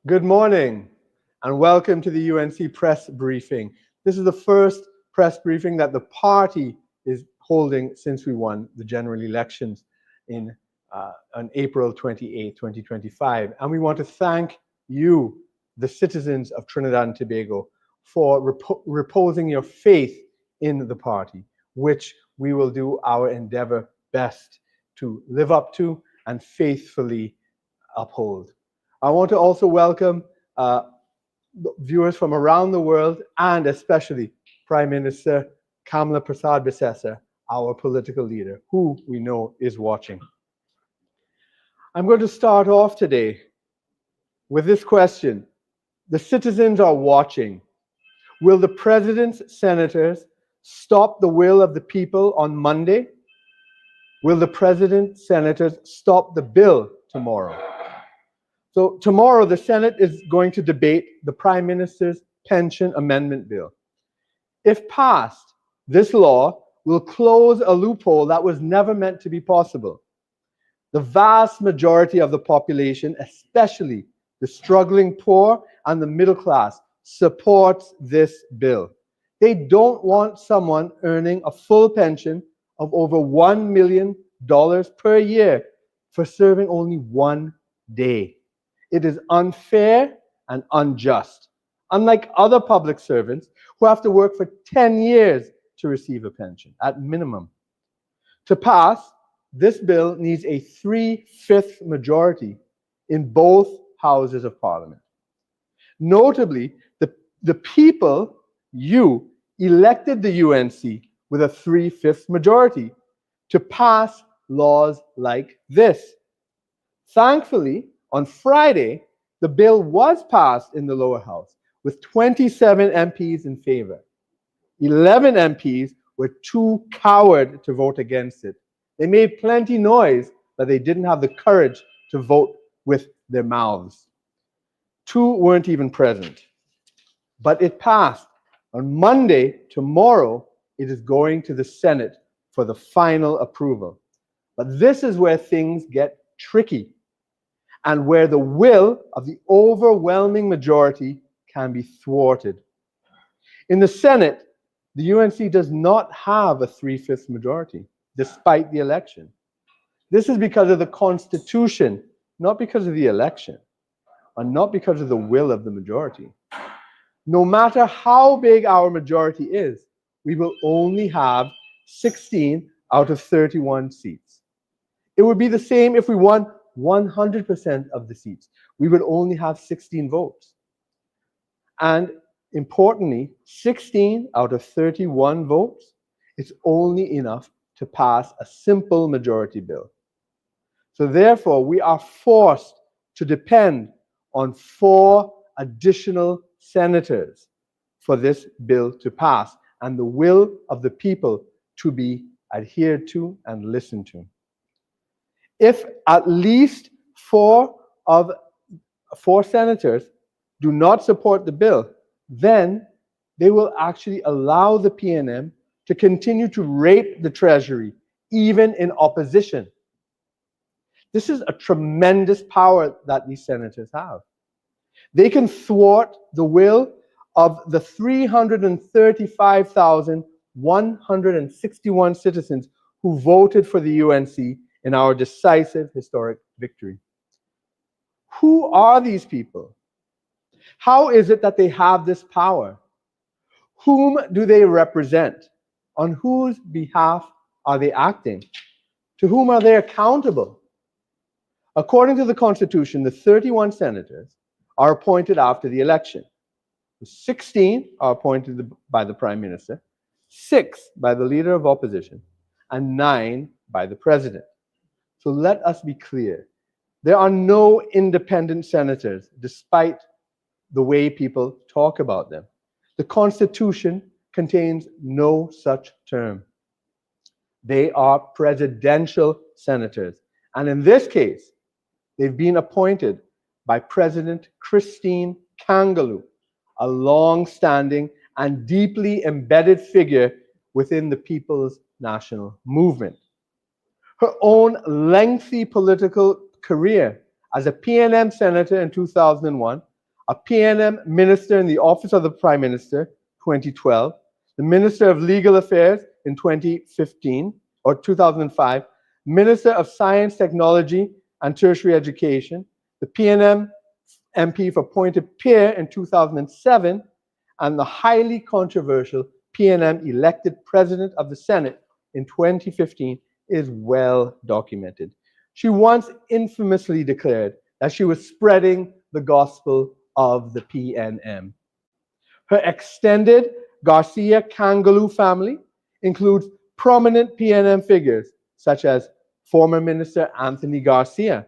Good morning and welcome to the UNC press briefing. This is the first press briefing that the party is holding since we won the general elections on April 28, 2025. And we want to thank you, the citizens of Trinidad and Tobago, for reposing your faith in the party, which we will do our endeavor best to live up to and faithfully uphold. I want to also welcome viewers from around the world and especially Prime Minister Kamala Prasad-Bissessar, our political leader, who we know is watching. I'm going to start off today with this question. The citizens are watching. Will the president's senators stop the will of the people on Monday? Will the president's senators stop the bill tomorrow? So tomorrow, the Senate is going to debate the Prime Minister's pension amendment bill. If passed, this law will close a loophole that was never meant to be possible. The vast majority of the population, especially the struggling poor and the middle class, supports this bill. They don't want someone earning a full pension of over $1 million per year for serving only one day. It is unfair and unjust, unlike other public servants who have to work for 10 years to receive a pension, at minimum. To pass, this bill needs a 3/5 majority in both houses of Parliament. Notably, the people, you, elected the UNC with a 3/5 majority to pass laws like this. Thankfully, on Friday, the bill was passed in the lower house with 27 MPs in favor. 11 MPs were too coward to vote against it. They made plenty noise, but they didn't have the courage to vote with their mouths. 2 weren't even present. But it passed. On Monday, tomorrow, it is going to the Senate for the final approval. But this is where things get tricky, and where the will of the overwhelming majority can be thwarted. In the Senate, the UNC does not have a 3/5 majority, despite the election. This is because of the Constitution, not because of the election, and not because of the will of the majority. No matter how big our majority is, we will only have 16 out of 31 seats. It would be the same if we won 100% of the seats. We would only have 16 votes. And importantly, 16 out of 31 votes is only enough to pass a simple majority bill. So therefore, we are forced to depend on 4 additional senators for this bill to pass and the will of the people to be adhered to and listened to. If at least 4 senators do not support the bill, then they will actually allow the PNM to continue to rape the Treasury, even in opposition. This is a tremendous power that these senators have. They can thwart the will of the 335,161 citizens who voted for the UNC in our decisive historic victory. Who are these people? How is it that they have this power? Whom do they represent? On whose behalf are they acting? To whom are they accountable? According to the Constitution, the 31 senators are appointed after the election. The 16 are appointed by the Prime Minister, 6 by the Leader of Opposition, and 9 by the President. So let us be clear. There are no independent senators, despite the way people talk about them. The Constitution contains no such term. They are presidential senators. And in this case, they've been appointed by President Christine Kangaloo, a long-standing and deeply embedded figure within the People's National Movement. Her own lengthy political career as a PNM senator in 2001 a PNM minister in the Office of the Prime Minister, 2012, the Minister of Legal Affairs in 2015 or 2005, Minister of Science, Technology and Tertiary Education, the PNM MP for Pointe-a-Pierre in 2007, and the highly controversial PNM elected President of the Senate in 2015 is well documented. She once infamously declared that she was spreading the gospel of the PNM. Her extended Garcia-Kangaloo family includes prominent PNM figures such as former Minister Anthony Garcia,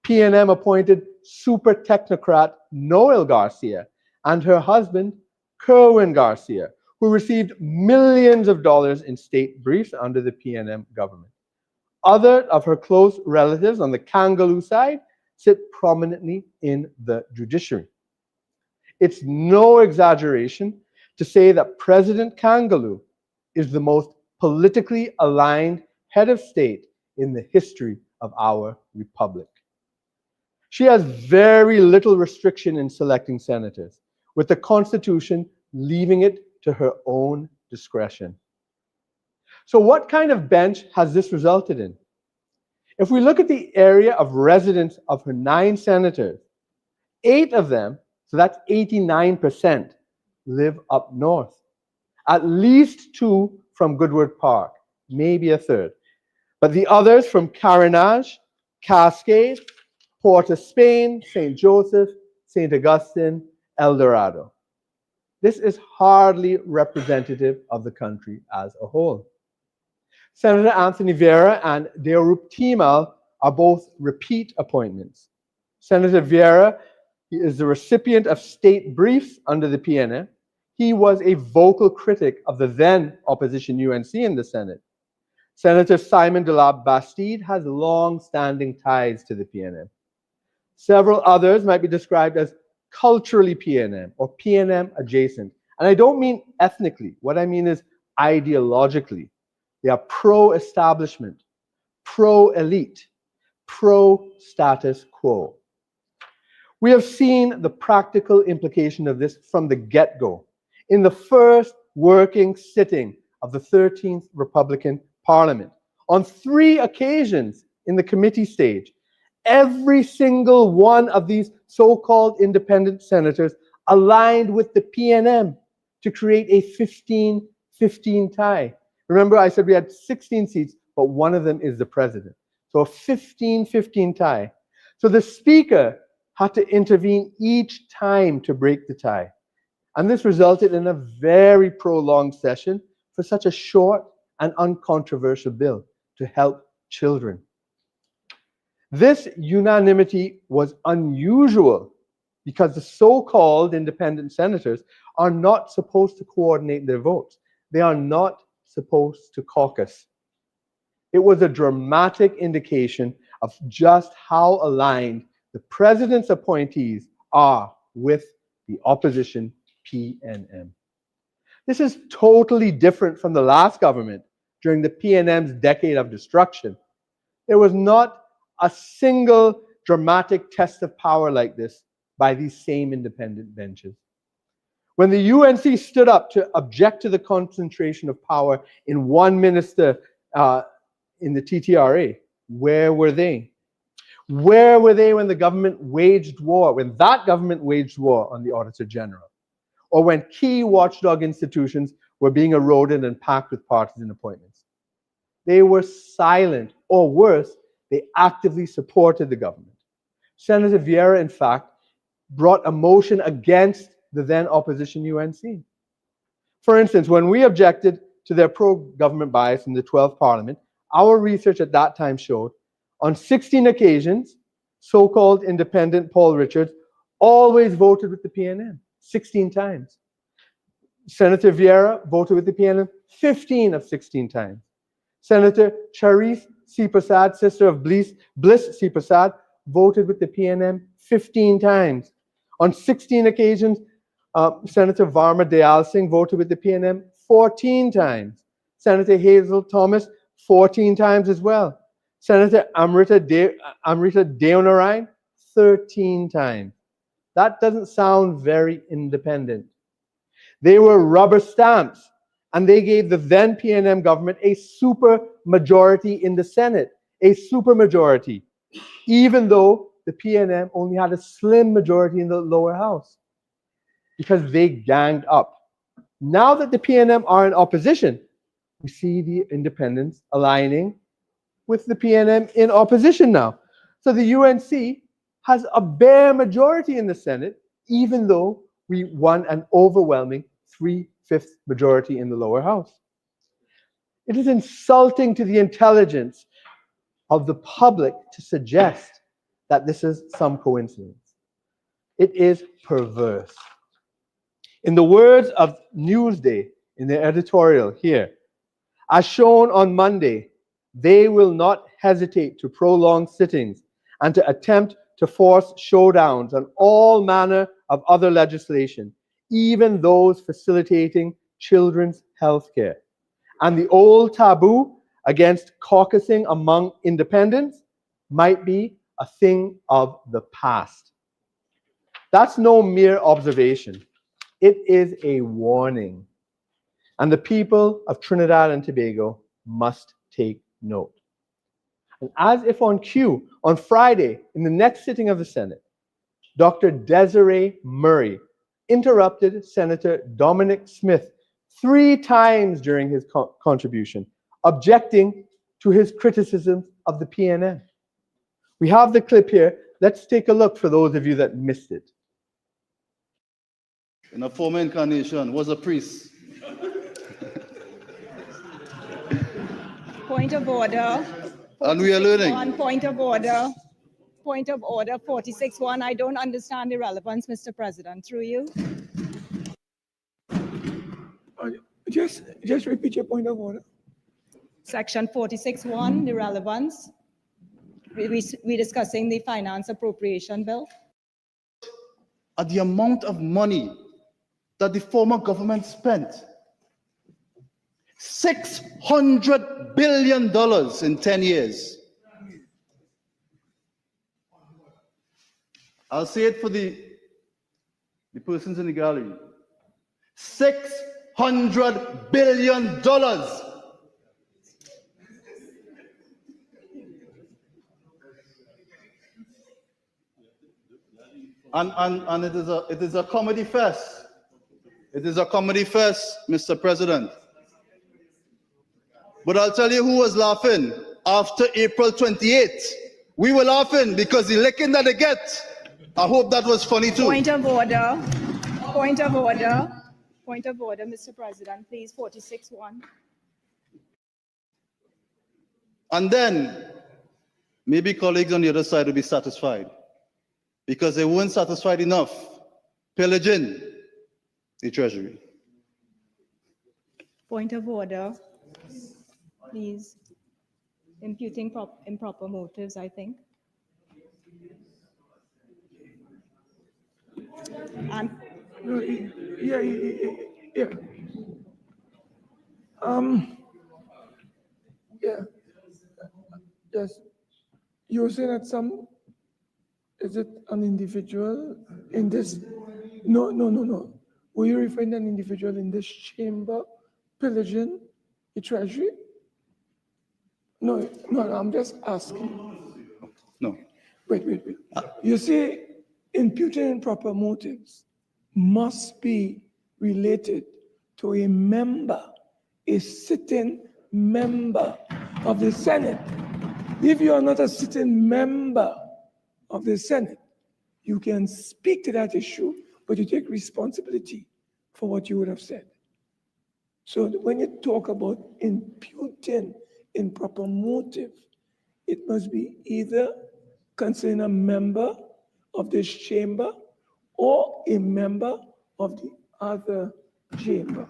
PNM appointed super technocrat Noel Garcia, and her husband Kerwin Garcia, who received millions of dollars in state briefs under the PNM government. Other of her close relatives on the Kangaloo side sit prominently in the judiciary. It's no exaggeration to say that President Kangaloo is the most politically aligned head of state in the history of our republic. She has very little restriction in selecting senators, with the Constitution leaving it to her own discretion. So what kind of bench has this resulted in? If we look at the area of residence of her 9 senators, 8 of them, so that's 89%, live up north. At least 2 from Goodwood Park, maybe a third. But the others from Carenage, Cascade, Port of Spain, St. Joseph, St. Augustine, El Dorado. This is hardly representative of the country as a whole. Senator Anthony Vieira and Deorup Timal are both repeat appointments. Senator Vieira is the recipient of state briefs under the PNM. He was a vocal critic of the then opposition UNC in the Senate. Senator Simon de la Bastide has long-standing ties to the PNM. Several others might be described as culturally PNM or PNM adjacent. And I don't mean ethnically. What I mean is ideologically. They are pro-establishment, pro-elite, pro-status quo. We have seen the practical implication of this from the get-go. In the first working sitting of the 13th Republican Parliament, on 3 occasions in the committee stage, every single one of these so-called independent senators aligned with the PNM to create a 15-15 tie. Remember, I said we had 16 seats, but one of them is the president. So a 15-15 tie. So the speaker had to intervene each time to break the tie. And this resulted in a very prolonged session for such a short and uncontroversial bill to help children. This unanimity was unusual because the so-called independent senators are not supposed to coordinate their votes. They are not supposed to caucus. It was a dramatic indication of just how aligned the president's appointees are with the opposition PNM. This is totally different from the last government during the PNM's decade of destruction. There was not a single dramatic test of power like this by these same independent benches. When the UNC stood up to object to the concentration of power in one minister in the TTRA, where were they? Where were they when the government waged war, when that government waged war on the Auditor General? Or when key watchdog institutions were being eroded and packed with partisan appointments? They were silent, or worse, they actively supported the government. Senator Vieira, in fact, brought a motion against the then opposition UNC. For instance, when we objected to their pro-government bias in the 12th Parliament, our research at that time showed on 16 occasions, so-called independent Paul Richards always voted with the PNM, 16 times. Senator Vieira voted with the PNM 15 of 16 times. Senator Charisse C. Prasad, sister of Bliss C. Prasad, voted with the PNM 15 times. On 16 occasions, Senator Varma Dayal Singh voted with the PNM 14 times. Senator Hazel Thomas, 14 times as well. Senator Amrita Deonarayan, 13 times. That doesn't sound very independent. They were rubber stamps, and they gave the then PNM government a super majority in the Senate, a super majority, even though the PNM only had a slim majority in the lower house, because they ganged up. Now that the PNM are in opposition, we see the independents aligning with the PNM in opposition now. So the UNC has a bare majority in the Senate, even though we won an overwhelming 3/5 majority in the lower house. It is insulting to the intelligence of the public to suggest that this is some coincidence. It is perverse. In the words of Newsday in their editorial here, as shown on Monday, they will not hesitate to prolong sittings and to attempt to force showdowns on all manner of other legislation, even those facilitating children's health care. And the old taboo against caucusing among independents might be a thing of the past. That's no mere observation. It is a warning. And the people of Trinidad and Tobago must take note. And as if on cue, on Friday, in the next sitting of the Senate, Dr. Desiree Murray interrupted Senator Dominic Smith 3 times during his contribution, objecting to his criticism of the PNM. We have the clip here. Let's take a look for those of you that missed it. In a former incarnation, was a priest. Point of order. And we are learning. 46-1, point of order. Point of order, 46-1. I don't understand the relevance, Mr. President. Through you. Just repeat your point of order. Section 46-1, the relevance. We're discussing the finance appropriation bill. At the amount of money that the former government spent, $600 billion in 10 years. I'll say it for the persons in the gallery. $600 billion. And it is a comedy fest. It is a comedy fest, Mr. President. But I'll tell you who was laughing after April 28th. We were laughing because the licking that they get. I hope that was funny too. Point of order. Point of order. Point of order, Mr. President, please, 46-1. And then maybe colleagues on the other side will be satisfied because they weren't satisfied enough pillaging the treasury. Point of order, please. Imputing improper motives, I think. And Yeah. Yeah. Yes. You were saying that is it an individual in this? No. Were you referring to an individual in this chamber pillaging the treasury? No, I'm just asking. No. Wait. You see, imputing improper motives must be related to a member, a sitting member of the Senate. If you are not a sitting member of the Senate, you can speak to that issue, but you take responsibility for what you would have said. So when you talk about imputing improper motive, it must be either concerning a member of this chamber or a member of the other chamber.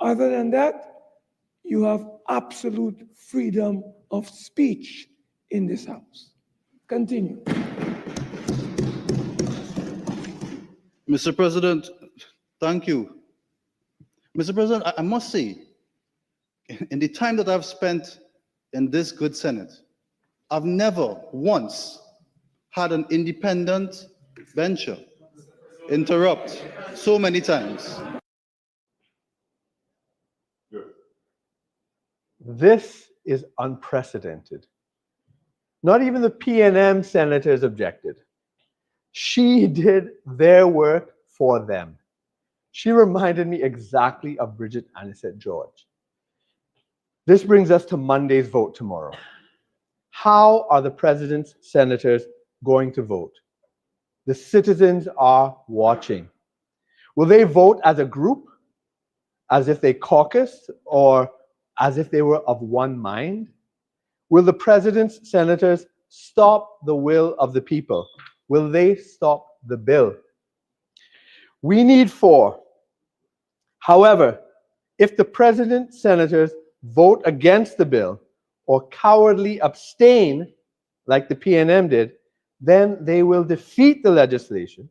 Other than that, you have absolute freedom of speech in this house. Continue. Mr. President, thank you. Mr. President, I must say, in the time that I've spent in this good Senate, I've never once had an independent venture, interrupt so many times. This is unprecedented. Not even the PNM senators objected. She did their work for them. She reminded me exactly of Bridget Anisette George. This brings us to Monday's vote tomorrow. How are the president's senators going to vote? The citizens are watching. Will they vote as a group, as if they caucused, or as if they were of one mind? Will the president's senators stop the will of the people? Will they stop the bill? We need 4. However, if the president's senators vote against the bill or cowardly abstain, like the PNM did, then they will defeat the legislation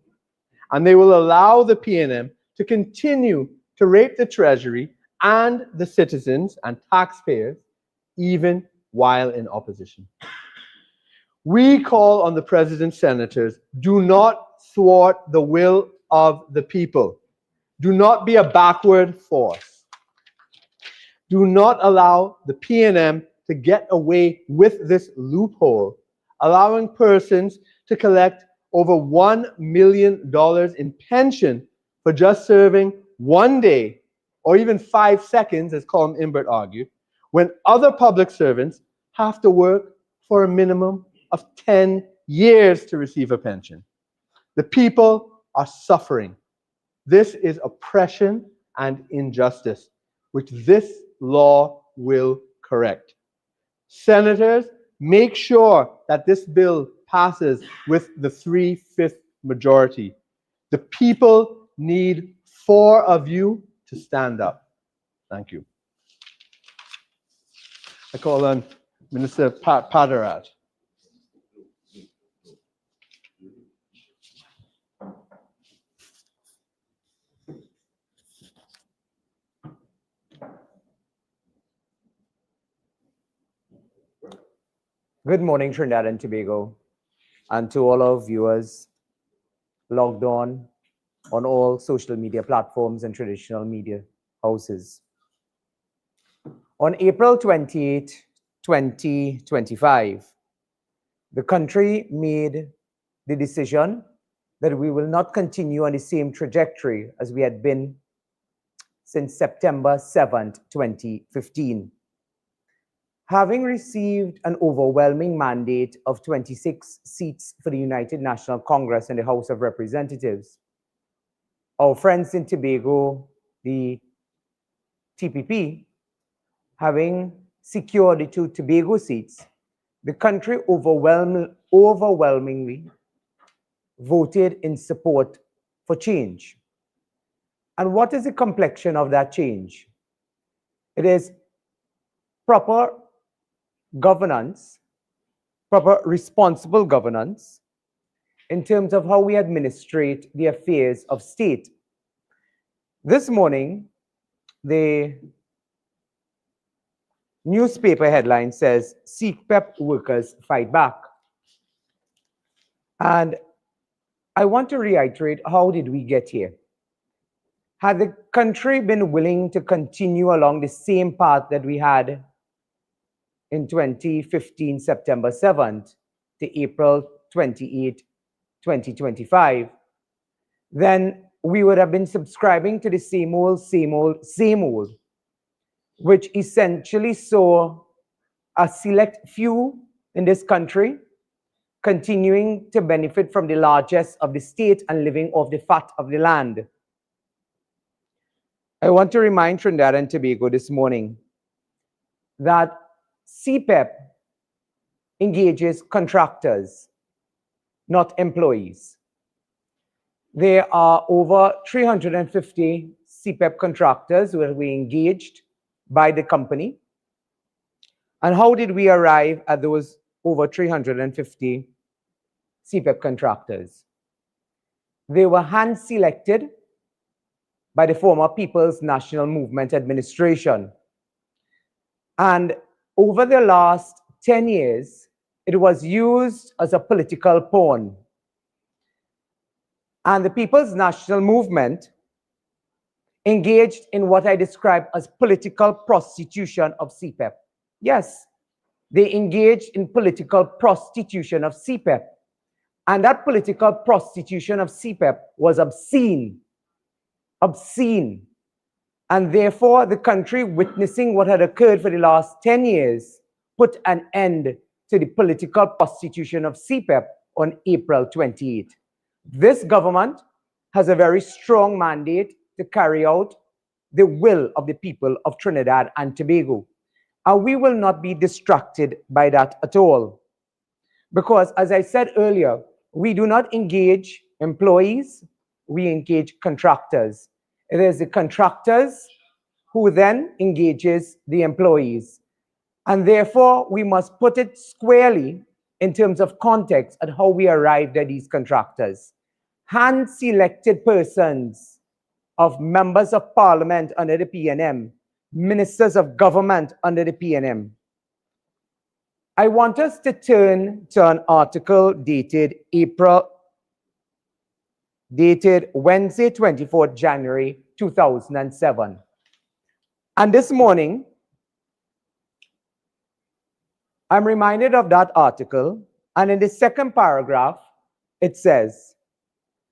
and they will allow the PNM to continue to rape the Treasury and the citizens and taxpayers, even while in opposition. We call on the president's senators, do not thwart the will of the people. Do not be a backward force. Do not allow the PNM to get away with this loophole, allowing persons to collect over $1 million in pension for just serving 1 day or even 5 seconds, as Colin Imbert argued, when other public servants have to work for a minimum of 10 years to receive a pension. The people are suffering. This is oppression and injustice, which this law will correct. Senators, make sure that this bill passes with the 3/5 majority. The people need 4 of you to stand up. Thank you. I call on Minister Padarat. Good morning, Trinidad and Tobago, and to all our viewers logged on all social media platforms and traditional media houses. On April 28, 2025, the country made the decision that we will not continue on the same trajectory as we had been since September 7th, 2015. Having received an overwhelming mandate of 26 seats for the United National Congress and the House of Representatives, our friends in Tobago, the TPP, having secured the 2 Tobago seats, the country overwhelmingly voted in support for change. And what is the complexion of that change? It is proper governance, proper responsible governance in terms of how we administrate the affairs of state. This morning, the newspaper headline says, CPEP workers fight back. And I want to reiterate, how did we get here? Had the country been willing to continue along the same path that we had in 2015, September 7th to April 28, 2025, then we would have been subscribing to the same old, which essentially saw a select few in this country continuing to benefit from the largesse of the state and living off the fat of the land. I want to remind Trinidad and Tobago this morning that CPEP engages contractors, not employees. There are over 350 CPEP contractors who will be engaged by the company. And how did we arrive at those over 350 CPEP contractors? They were hand-selected by the former People's National Movement Administration. And over the last 10 years, it was used as a political pawn. and the People's National Movement engaged in what I describe as political prostitution of CPEP. Yes, they engaged in political prostitution of CPEP. And that political prostitution of CPEP was obscene. Obscene. And therefore, the country, witnessing what had occurred for the last 10 years, put an end to the political prostitution of CPEP on April 28. This government has a very strong mandate to carry out the will of the people of Trinidad and Tobago. And we will not be distracted by that at all. Because, as I said earlier, we do not engage employees, we engage contractors. It is the contractors who then engages the employees. And therefore, we must put it squarely in terms of context at how we arrived at these contractors. Hand-selected persons of members of parliament under the PNM, ministers of government under the PNM. I want us to turn to an article dated Wednesday, 24th January, 2007. And this morning, I'm reminded of that article, and in the second paragraph, it says,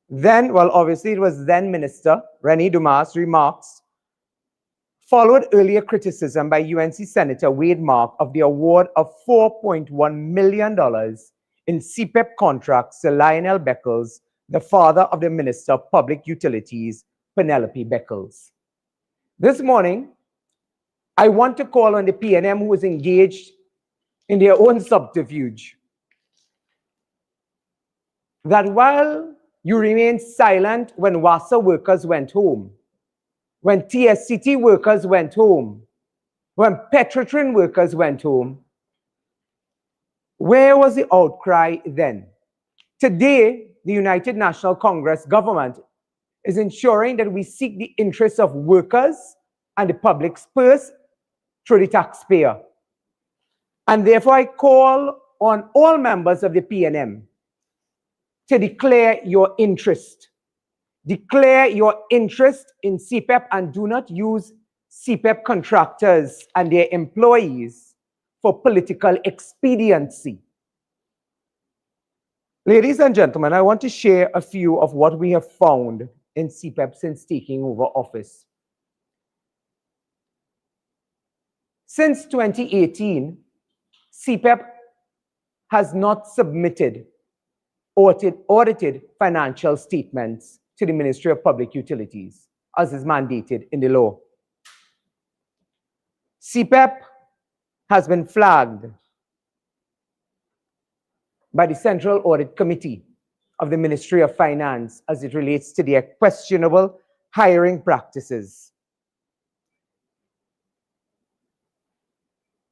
then, well, obviously it was then Minister René Dumas' remarks followed earlier criticism by UNC Senator Wade Mark of the award of $4.1 million in CPEP contracts to Lionel Beckles, the father of the Minister of Public Utilities, Penelope Beckles. This morning, I want to call on the PNM who is engaged in their own subterfuge, that while you remain silent when WASA workers went home, when TSCT workers went home, when Petrotrin workers went home, where was the outcry then? Today, the United National Congress government is ensuring that we seek the interests of workers and the public's purse through the taxpayer. And therefore, I call on all members of the PNM to declare your interest. Declare your interest in CPEP and do not use CPEP contractors and their employees for political expediency. Ladies and gentlemen, I want to share a few of what we have found in CPEP since taking over office. Since 2018, CPEP has not submitted audited financial statements to the Ministry of Public Utilities, as is mandated in the law. CPEP has been flagged by the Central Audit Committee of the Ministry of Finance as it relates to their questionable hiring practices.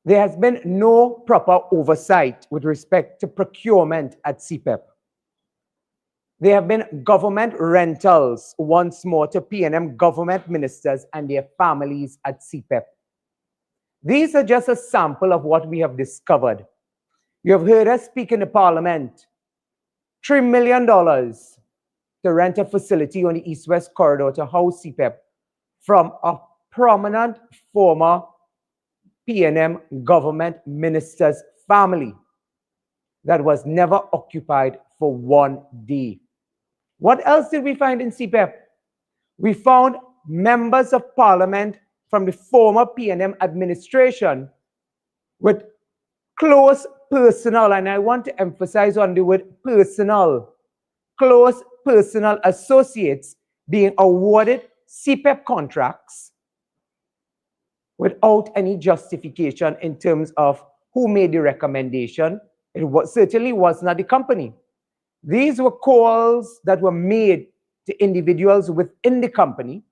There has been no proper oversight with respect to procurement at CPEP. There have been government rentals once more to PNM government ministers and their families at CPEP. These are just a sample of what we have discovered. You have heard us speak in the parliament. $3 million to rent a facility on the East-West corridor to house CPEP from a prominent former PNM government minister's family that was never occupied for 1 day. What else did we find in CPEP? We found members of parliament from the former PNM administration with close personal, and I want to emphasize on the word personal, close personal associates being awarded CPEP contracts without any justification in terms of who made the recommendation. It certainly was not the company. These were calls that were made to individuals within the company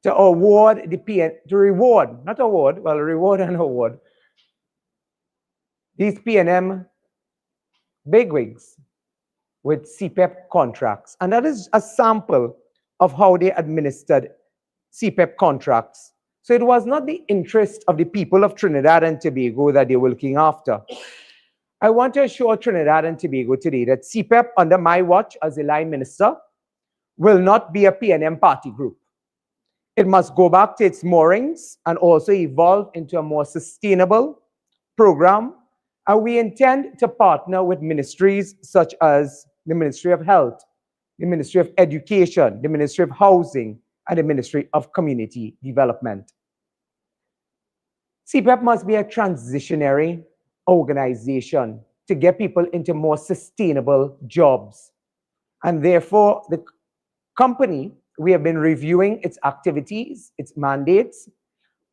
to award to reward, not award, well, reward and award, these PNM bigwigs with CPEP contracts. And that is a sample of how they administered CPEP contracts. So it was not the interest of the people of Trinidad and Tobago that they were looking after. I want to assure Trinidad and Tobago today that CPEP, under my watch as the line minister, will not be a PNM party group. It must go back to its moorings and also evolve into a more sustainable program. And we intend to partner with ministries such as the Ministry of Health, the Ministry of Education, the Ministry of Housing, and the Ministry of Community Development. CPEP must be a transitionary organization to get people into more sustainable jobs. And therefore, the company, we have been reviewing its activities, its mandates,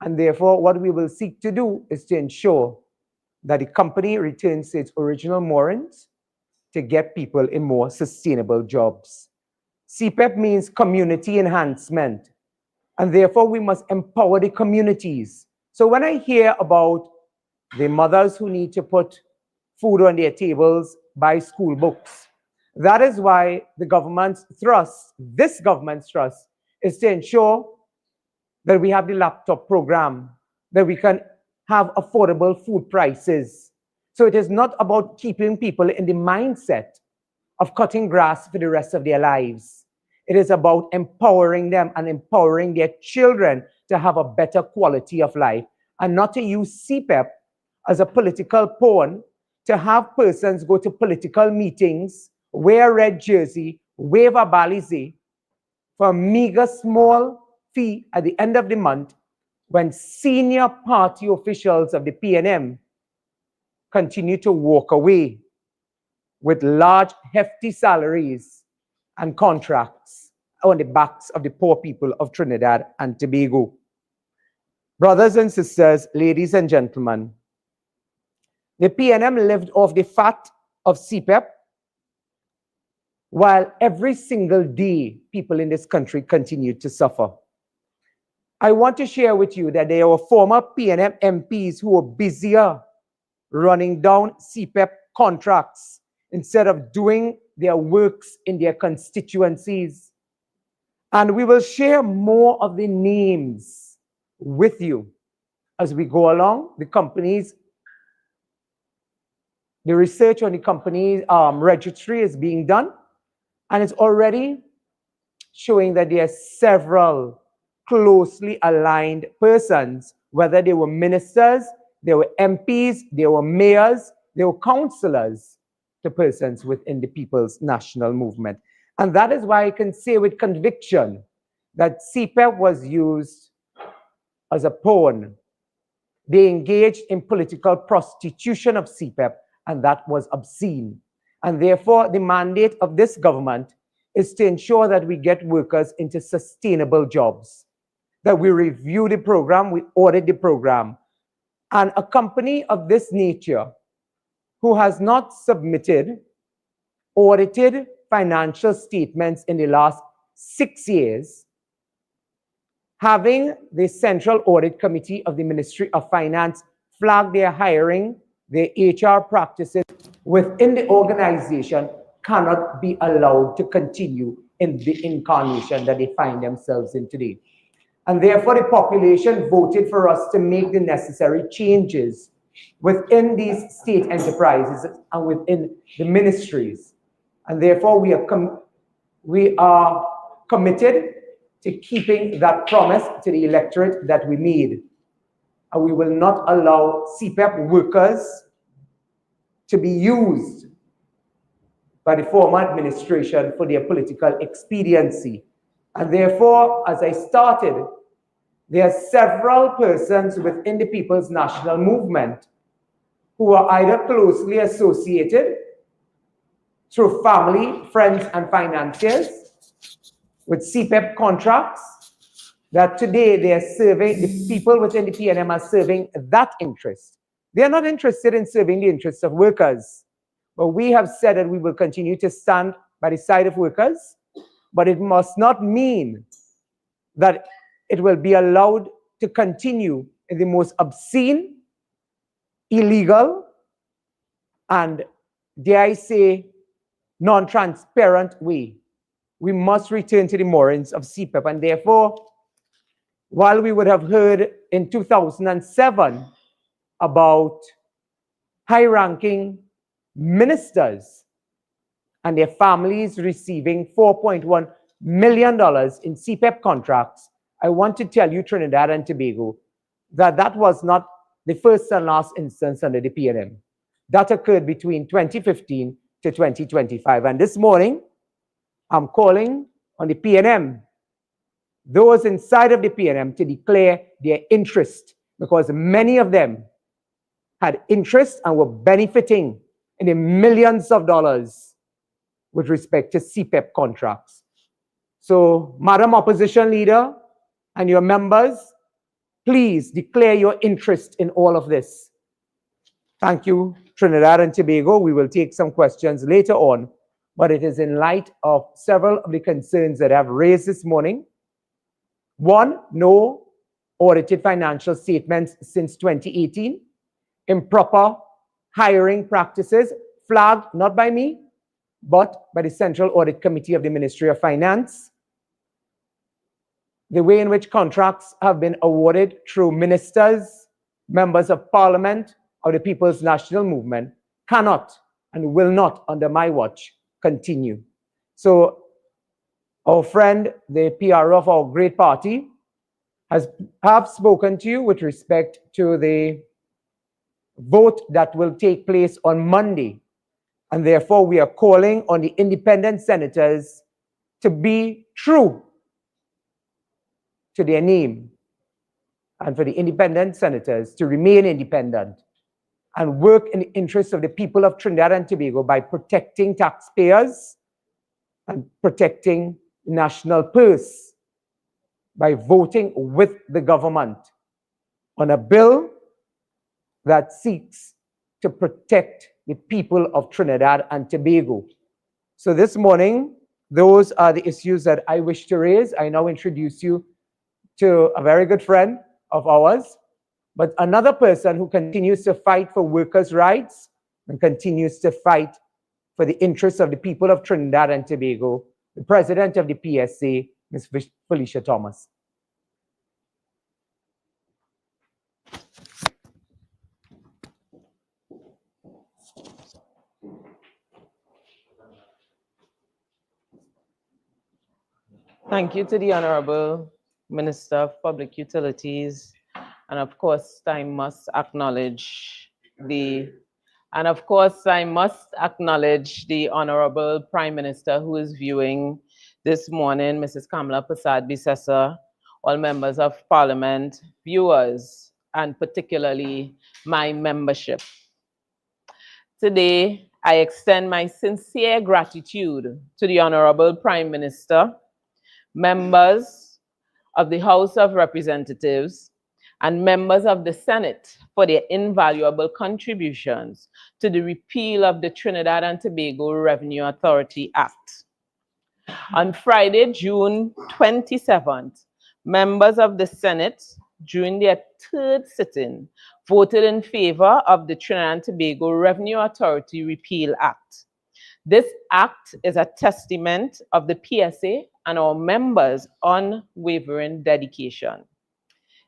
and therefore what we will seek to do is to ensure that the company returns to its original moorings to get people in more sustainable jobs. CPEP means community enhancement, and therefore we must empower the communities. So when I hear about the mothers who need to put food on their tables, buy school books, that is why the government's thrust, this government's thrust, is to ensure that we have the laptop program, that we can have affordable food prices. So it is not about keeping people in the mindset of cutting grass for the rest of their lives. It is about empowering them and empowering their children to have a better quality of life, and not to use CPEP as a political pawn to have persons go to political meetings, wear a red jersey, wave a balize for a meager small fee at the end of the month, when senior party officials of the PNM continue to walk away with large, hefty salaries and contracts on the backs of the poor people of Trinidad and Tobago. Brothers and sisters, ladies and gentlemen, the PNM lived off the fat of CPEP, while every single day people in this country continued to suffer. I want to share with you that there were former PNM MPs who were busier running down CPEP contracts instead of doing their works in their constituencies. And we will share more of the names with you as we go along. The companies, the research on the company registry is being done, and it's already showing that there are several closely aligned persons, whether they were ministers, they were MPs, they were mayors, they were councillors, to persons within the People's National Movement. And that is why I can say with conviction that CPEP was used as a pawn. They engaged in political prostitution of CPEP, and that was obscene. And therefore, the mandate of this government is to ensure that we get workers into sustainable jobs, that we review the program, we audit the program. And a company of this nature who has not submitted audited financial statements in the last 6 years, having the Central Audit Committee of the Ministry of Finance flag their hiring, their HR practices within the organization, cannot be allowed to continue in the incarnation that they find themselves in today. And therefore, the population voted for us to make the necessary changes within these state enterprises and within the ministries. And therefore, we are committed to keeping that promise to the electorate that we made. And we will not allow CPEP workers to be used by the former administration for their political expediency. And therefore, as I started, there are several persons within the People's National Movement who are either closely associated through family, friends, and financiers with CPEP contracts, that today they are serving, the people within the PNM are serving that interest. They are not interested in serving the interests of workers. But we have said that we will continue to stand by the side of workers, but it must not mean that it will be allowed to continue in the most obscene, illegal, and, dare I say, non-transparent way. We must return to the moorings of CPEP. And therefore, while we would have heard in 2007 about high-ranking ministers and their families receiving $4.1 million in CPEP contracts, I want to tell you, Trinidad and Tobago, that that was not the first and last instance under the PNM. That occurred between 2015 to 2025. And this morning, I'm calling on the PNM, those inside of the PNM, to declare their interest, because many of them had interest and were benefiting in the millions of dollars with respect to CPEP contracts. So, Madam Opposition Leader and your members, please declare your interest in all of this. Thank you, Trinidad and Tobago. We will take some questions later on, but it is in light of several of the concerns that I've raised this morning. One, no audited financial statements since 2018. Improper hiring practices, flagged not by me, but by the Central Audit Committee of the Ministry of Finance. The way in which contracts have been awarded through ministers, members of parliament, or the People's National Movement cannot and will not, under my watch, continue. So our friend, the PR of our great party, have spoken to you with respect to the vote that will take place on Monday. And therefore, we are calling on the independent senators to be true to their name, and for the independent senators to remain independent and work in the interests of the people of Trinidad and Tobago by protecting taxpayers and protecting the national purse by voting with the government on a bill that seeks to protect the people of Trinidad and Tobago. So this morning, those are the issues that I wish to raise. I now introduce you to a very good friend of ours, but another person who continues to fight for workers' rights and continues to fight for the interests of the people of Trinidad and Tobago, the president of the PSA, Ms. Felicia Thomas. Thank you to the Honorable Minister of Public Utilities. And of course, I must acknowledge the Honorable Prime Minister who is viewing this morning, Mrs. Kamala Persad-Bissessar, all members of Parliament, viewers, and particularly my membership. Today, I extend my sincere gratitude to the Honorable Prime Minister, members of the House of Representatives, and members of the Senate for their invaluable contributions to the repeal of the Trinidad and Tobago Revenue Authority Act. On Friday, June 27th, members of the Senate, during their third sitting, voted in favor of the Trinidad and Tobago Revenue Authority Repeal Act. This act is a testament of the PSA and our members' unwavering dedication.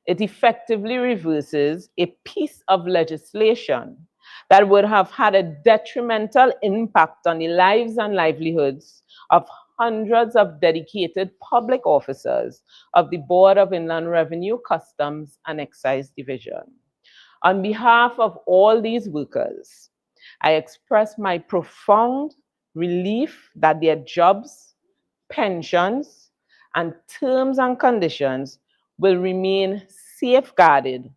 It effectively reverses a piece of legislation that would have had a detrimental impact on the lives and livelihoods of hundreds of dedicated public officers of the Board of Inland Revenue, Customs, and Excise Division. On behalf of all these workers, I express my profound relief that their jobs, pensions, and terms and conditions will remain safeguarded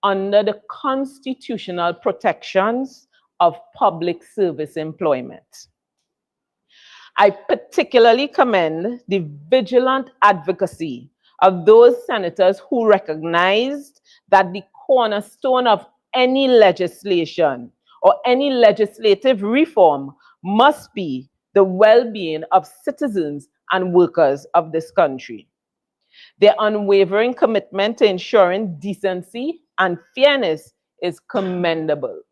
under the constitutional protections of public service employment. I particularly commend the vigilant advocacy of those senators who recognized that the cornerstone of any legislation or any legislative reform must be the well-being of citizens and workers of this country. Their unwavering commitment to ensuring decency and fairness is commendable.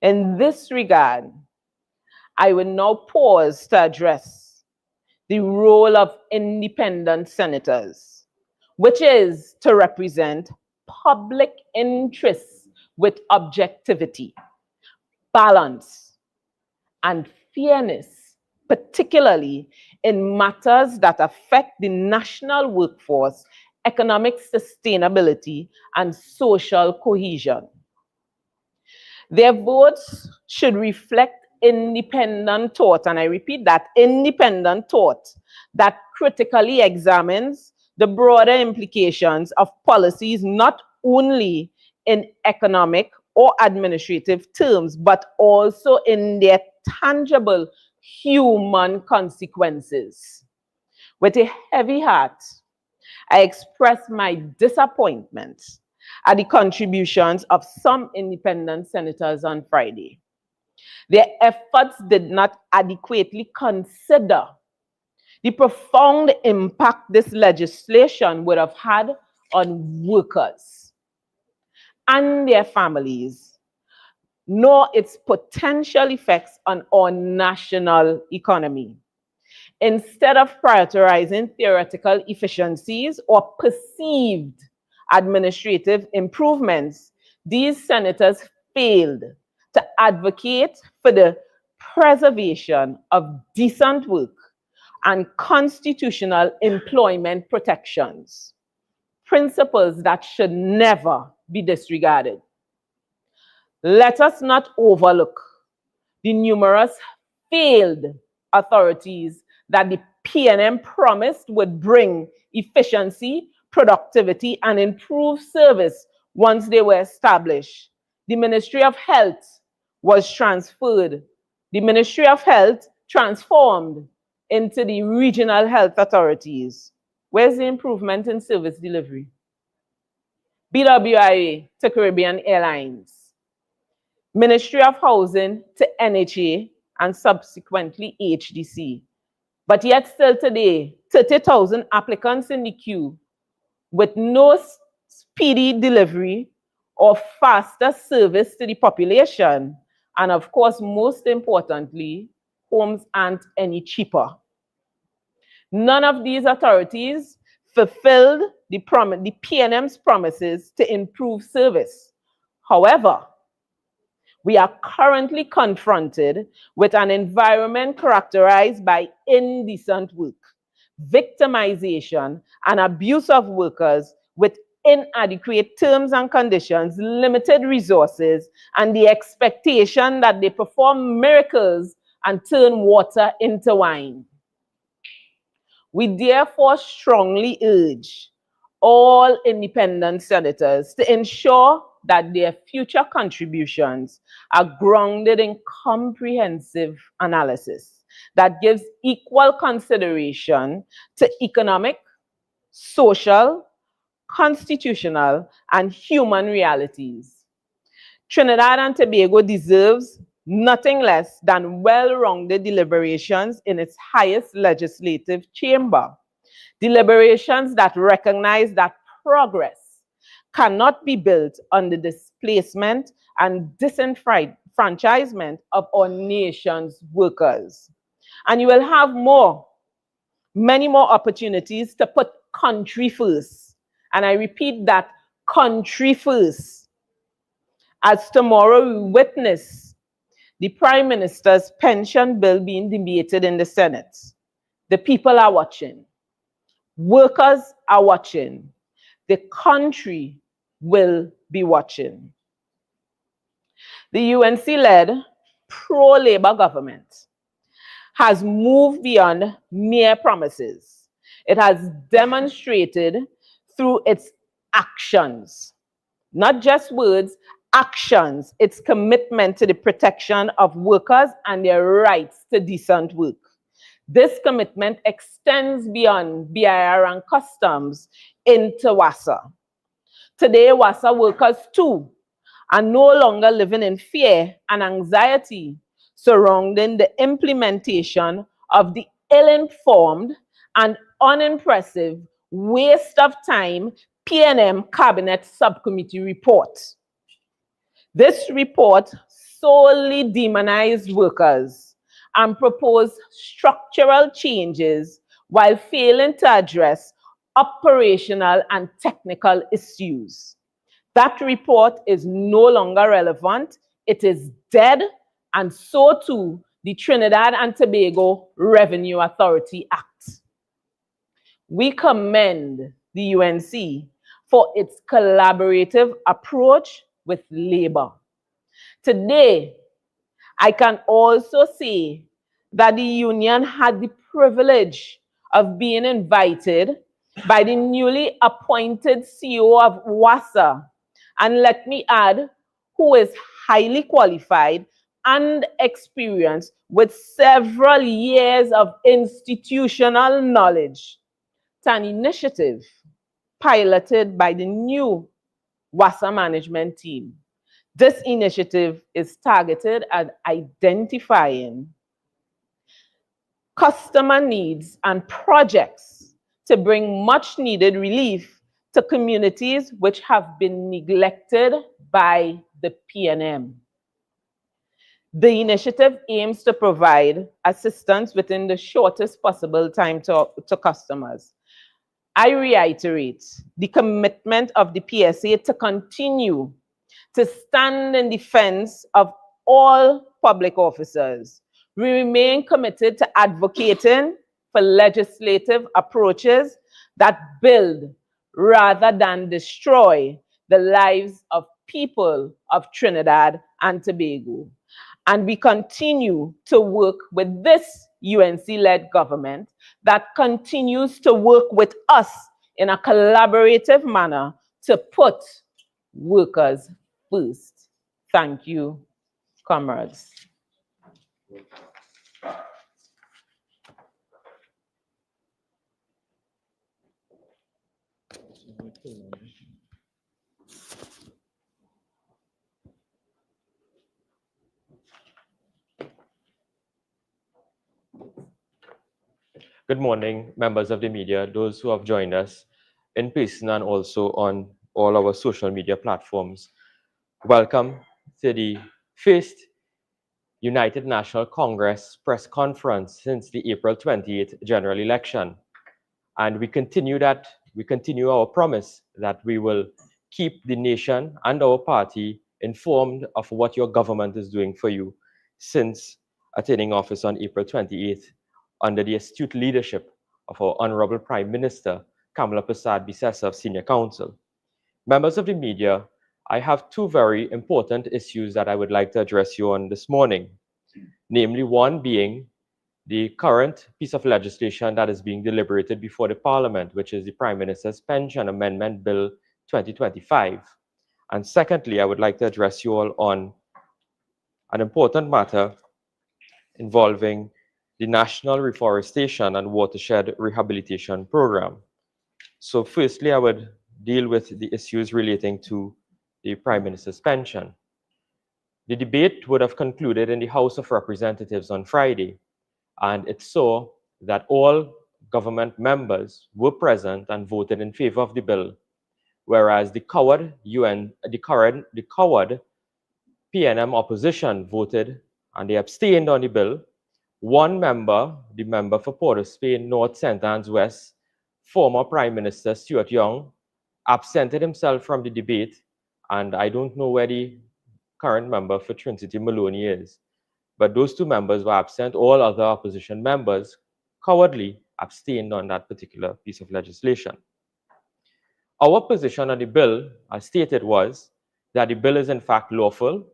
In this regard, I will now pause to address the role of independent senators, which is to represent public interests with objectivity, balance, and fairness, particularly in matters that affect the national workforce, economic sustainability, and social cohesion. Their votes should reflect independent thought, and I repeat that, independent thought that critically examines the broader implications of policies not only in economic or administrative terms, but also in their tangible human consequences. With a heavy heart, I express my disappointment at the contributions of some independent senators on Friday. Their efforts did not adequately consider the profound impact this legislation would have had on workers and their families, nor its potential effects on our national economy. Instead of prioritizing theoretical efficiencies or perceived administrative improvements, these senators failed to advocate for the preservation of decent work and constitutional employment protections, principles that should never be disregarded. Let us not overlook the numerous failed authorities that the PNM promised would bring efficiency, productivity, and improved service once they were established. The Ministry of Health was transferred. The Ministry of Health transformed into the regional health authorities. Where's the improvement in service delivery? BWIA to Caribbean Airlines. Ministry of Housing to NHA and subsequently HDC. But yet still today, 30,000 applicants in the queue with no speedy delivery or faster service to the population. And of course, most importantly, homes aren't any cheaper. None of these authorities fulfilled the PNM's promises to improve service. However, we are currently confronted with an environment characterized by indecent work, victimization, and abuse of workers with inadequate terms and conditions, limited resources, and the expectation that they perform miracles and turn water into wine. We therefore strongly urge all independent senators to ensure that their future contributions are grounded in comprehensive analysis that gives equal consideration to economic, social, constitutional, and human realities. Trinidad and Tobago deserves nothing less than well-rounded deliberations in its highest legislative chamber. Deliberations that recognize that progress cannot be built on the displacement and disenfranchisement of our nation's workers. And you will have many more opportunities to put country first. And I repeat that, country first. As tomorrow we witness the Prime Minister's pension bill being debated in the Senate. The people are watching. Workers are watching. The country will be watching. The UNC-led pro-labor government has moved beyond mere promises. It has demonstrated through its actions, not just words, actions, its commitment to the protection of workers and their rights to decent work. This commitment extends beyond BIR and customs into WASA. Today, WASA workers too are no longer living in fear and anxiety surrounding the implementation of the ill-informed and unimpressive waste of time PNM Cabinet Subcommittee report. This report solely demonized workers and proposed structural changes while failing to address operational and technical issues. That report is no longer relevant. It is dead, and so too the Trinidad and Tobago Revenue Authority Act. We commend the UNC for its collaborative approach with labor. Today, I can also say that the union had the privilege of being invited by the newly appointed CEO of WASA, and let me add, who is highly qualified and experienced with several years of institutional knowledge, to an initiative piloted by the new WASA management team. This initiative is targeted at identifying customer needs and projects to bring much needed relief to communities which have been neglected by the PNM. The initiative aims to provide assistance within the shortest possible time to customers. I reiterate the commitment of the PSA to continue to stand in defense of all public officers. We remain committed to advocating for legislative approaches that build rather than destroy the lives of people of Trinidad and Tobago. And we continue to work with this UNC-led government that continues to work with us in a collaborative manner to put workers first. Thank you, comrades. Good morning, members of the media, those who have joined us in person and also on all our social media platforms. Welcome to the first United National Congress press conference since the April 28th general election. And we continue our promise that we will keep the nation and our party informed of what your government is doing for you since attaining office on April 28th under the astute leadership of our Honorable Prime Minister, Kamala Persad-Bissessar of Senior Counsel. Members of the media, I have two very important issues that I would like to address you on this morning. Namely, one being the current piece of legislation that is being deliberated before the Parliament, which is the Prime Minister's Pension Amendment Bill 2025. And secondly, I would like to address you all on an important matter involving the National Reforestation and Watershed Rehabilitation Program. So firstly, I would deal with the issues relating to the Prime Minister's pension. The debate would have concluded in the House of Representatives on Friday, and it saw that all government members were present and voted in favor of the bill, whereas the coward PNM opposition voted and they abstained on the bill. One member, the member for Port of Spain, North, Centre and West, former Prime Minister Stuart Young, absented himself from the debate, and I don't know where the current member for Trinity Maloney is. But those two members were absent. All other opposition members cowardly abstained on that particular piece of legislation. Our position on the bill, as stated, was that the bill is in fact lawful,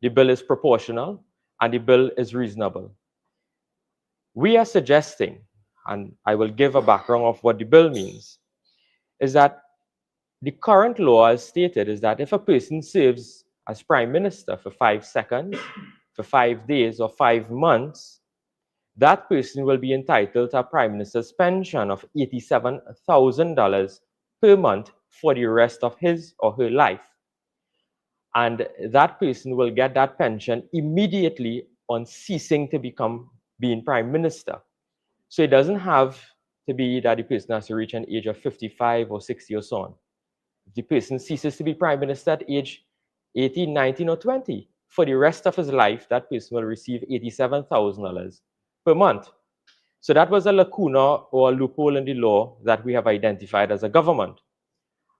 the bill is proportional, and the bill is reasonable. We are suggesting, and I will give a background of what the bill means, is that the current law, as stated, is that if a person serves as Prime Minister for 5 seconds, for 5 days, or 5 months, that person will be entitled to a Prime Minister's pension of $87,000 per month for the rest of his or her life. And that person will get that pension immediately on ceasing to being Prime Minister. So it doesn't have to be that the person has to reach an age of 55 or 60 or so on. If the person ceases to be Prime Minister at age 18, 19, or 20, for the rest of his life, that person will receive $87,000 per month. So that was a lacuna or a loophole in the law that we have identified as a government.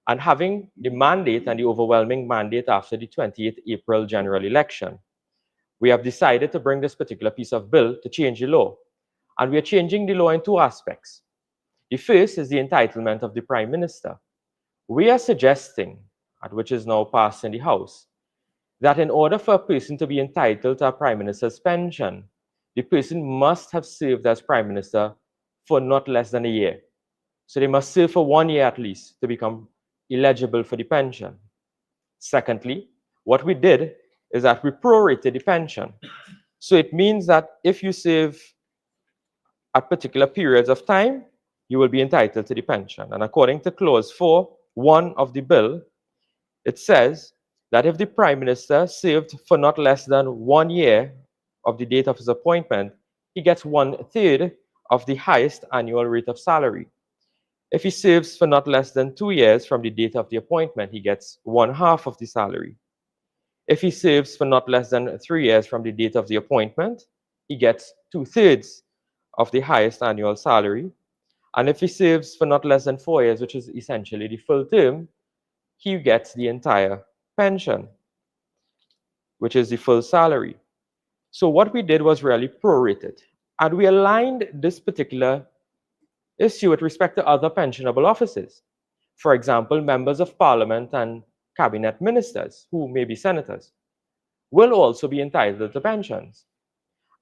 And having the mandate and the overwhelming mandate after the 28th April general election, we have decided to bring this particular piece of bill to change the law. And we are changing the law in two aspects. The first is the entitlement of the Prime Minister. We are suggesting, which is now passed in the House, that in order for a person to be entitled to a Prime Minister's pension, the person must have served as Prime Minister for not less than a year. So they must serve for 1 year at least to become eligible for the pension. Secondly, what we did is that we prorated the pension. So it means that if you serve at particular periods of time, you will be entitled to the pension. And according to clause 4(1) of the bill, it says that if the Prime Minister served for not less than 1 year of the date of his appointment, he gets 1/3 of the highest annual rate of salary. If he serves for not less than 2 years from the date of the appointment, he gets 1/2 of the salary. If he serves for not less than 3 years from the date of the appointment, he gets 2/3 of the highest annual salary. And if he serves for not less than 4 years, which is essentially the full term, he gets the entire pension, which is the full salary. So what we did was really prorated. And we aligned this particular issue with respect to other pensionable offices. For example, members of parliament and cabinet ministers, who may be senators, will also be entitled to pensions.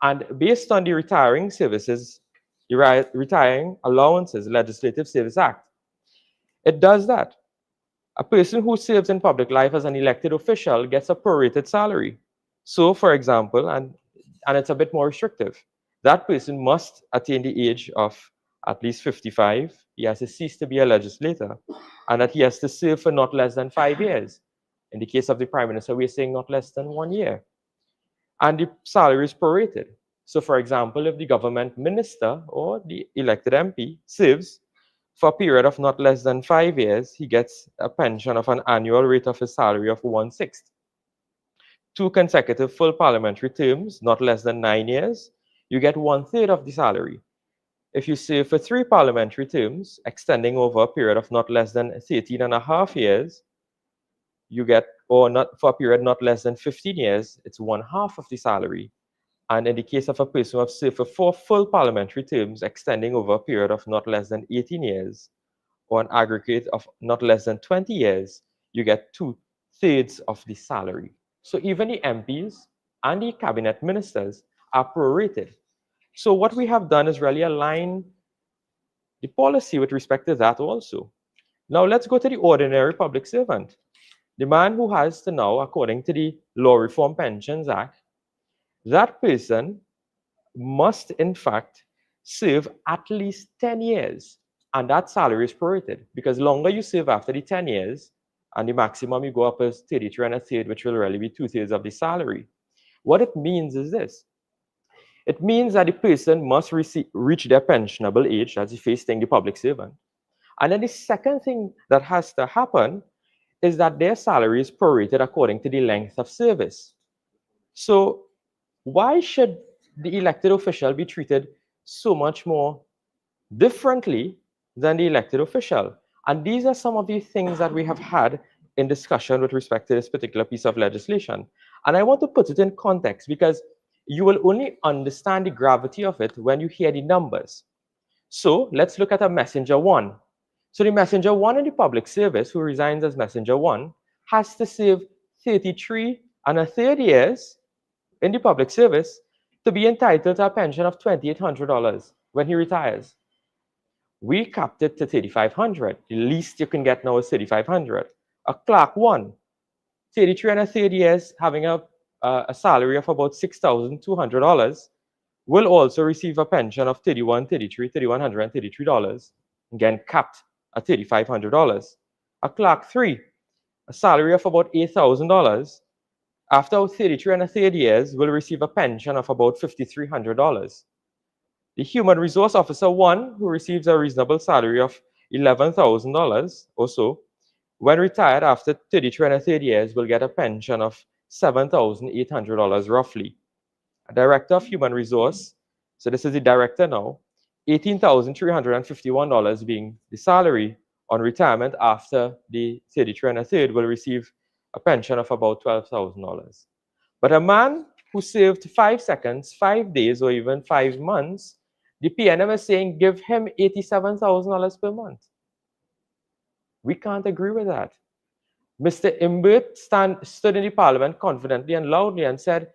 And based on the Retiring Services, the Retiring Allowances Legislative Service Act, it does that. A person who serves in public life as an elected official gets a prorated salary. So, for example, and it's a bit more restrictive, that person must attain the age of at least 55, he has to cease to be a legislator, and that he has to serve for not less than 5 years. In the case of the Prime Minister, we're saying not less than 1 year. And the salary is prorated. So, for example, if the government minister or the elected MP serves for a period of not less than 5 years, he gets a pension of an annual rate of his salary of 1/6. 2 consecutive full parliamentary terms, not less than 9 years, you get 1/3 of the salary. If you serve for 3 parliamentary terms, extending over a period of not less than 13.5 years, you get, or not for a period not less than 15 years, it's 1/2 of the salary. And in the case of a person who has served for 4 full parliamentary terms, extending over a period of not less than 18 years, or an aggregate of not less than 20 years, you get 2/3 of the salary. So even the MPs and the cabinet ministers are prorated. So what we have done is really align the policy with respect to that also. Now let's go to the ordinary public servant. The man who has to now, according to the Law Reform Pensions Act, that person must in fact serve at least 10 years, and that salary is prorated, because longer you serve after the 10 years, and the maximum you go up is 33 1/3, which will really be 2/3 of the salary. What it means is this. It means that the person must reach their pensionable age, as if he's staying the public servant. And then the second thing that has to happen is that their salary is prorated according to the length of service. So why should the elected official be treated so much more differently than the elected official? And these are some of the things that we have had in discussion with respect to this particular piece of legislation. And I want to put it in context because you will only understand the gravity of it when you hear the numbers. So let's look at a messenger 1. So the messenger 1 in the public service who resigns as messenger 1 has to serve 33 1/3 years in the public service to be entitled to a pension of $2,800 when he retires. We capped it to $3,500. The least you can get now is $3,500. A clerk 1, 33 1/3 years, having a salary of about $6,200, will also receive a pension of $3,133, again capped at $3,500. A clerk 3, a salary of about $8,000, after 33 1/3 years, will receive a pension of about $5,300. The human resource officer 1, who receives a reasonable salary of $11,000 or so, when retired after 33 1/3 years, will get a pension of $7,800 roughly. A director of human resource, so this is the director now, $18,351 being the salary on retirement after the 33 1/3 will receive a pension of about $12,000. But a man who served 5 seconds, 5 days, or even 5 months, the PNM is saying give him $87,000 per month. We can't agree with that. Mr. Imbert stood in the parliament confidently and loudly and said,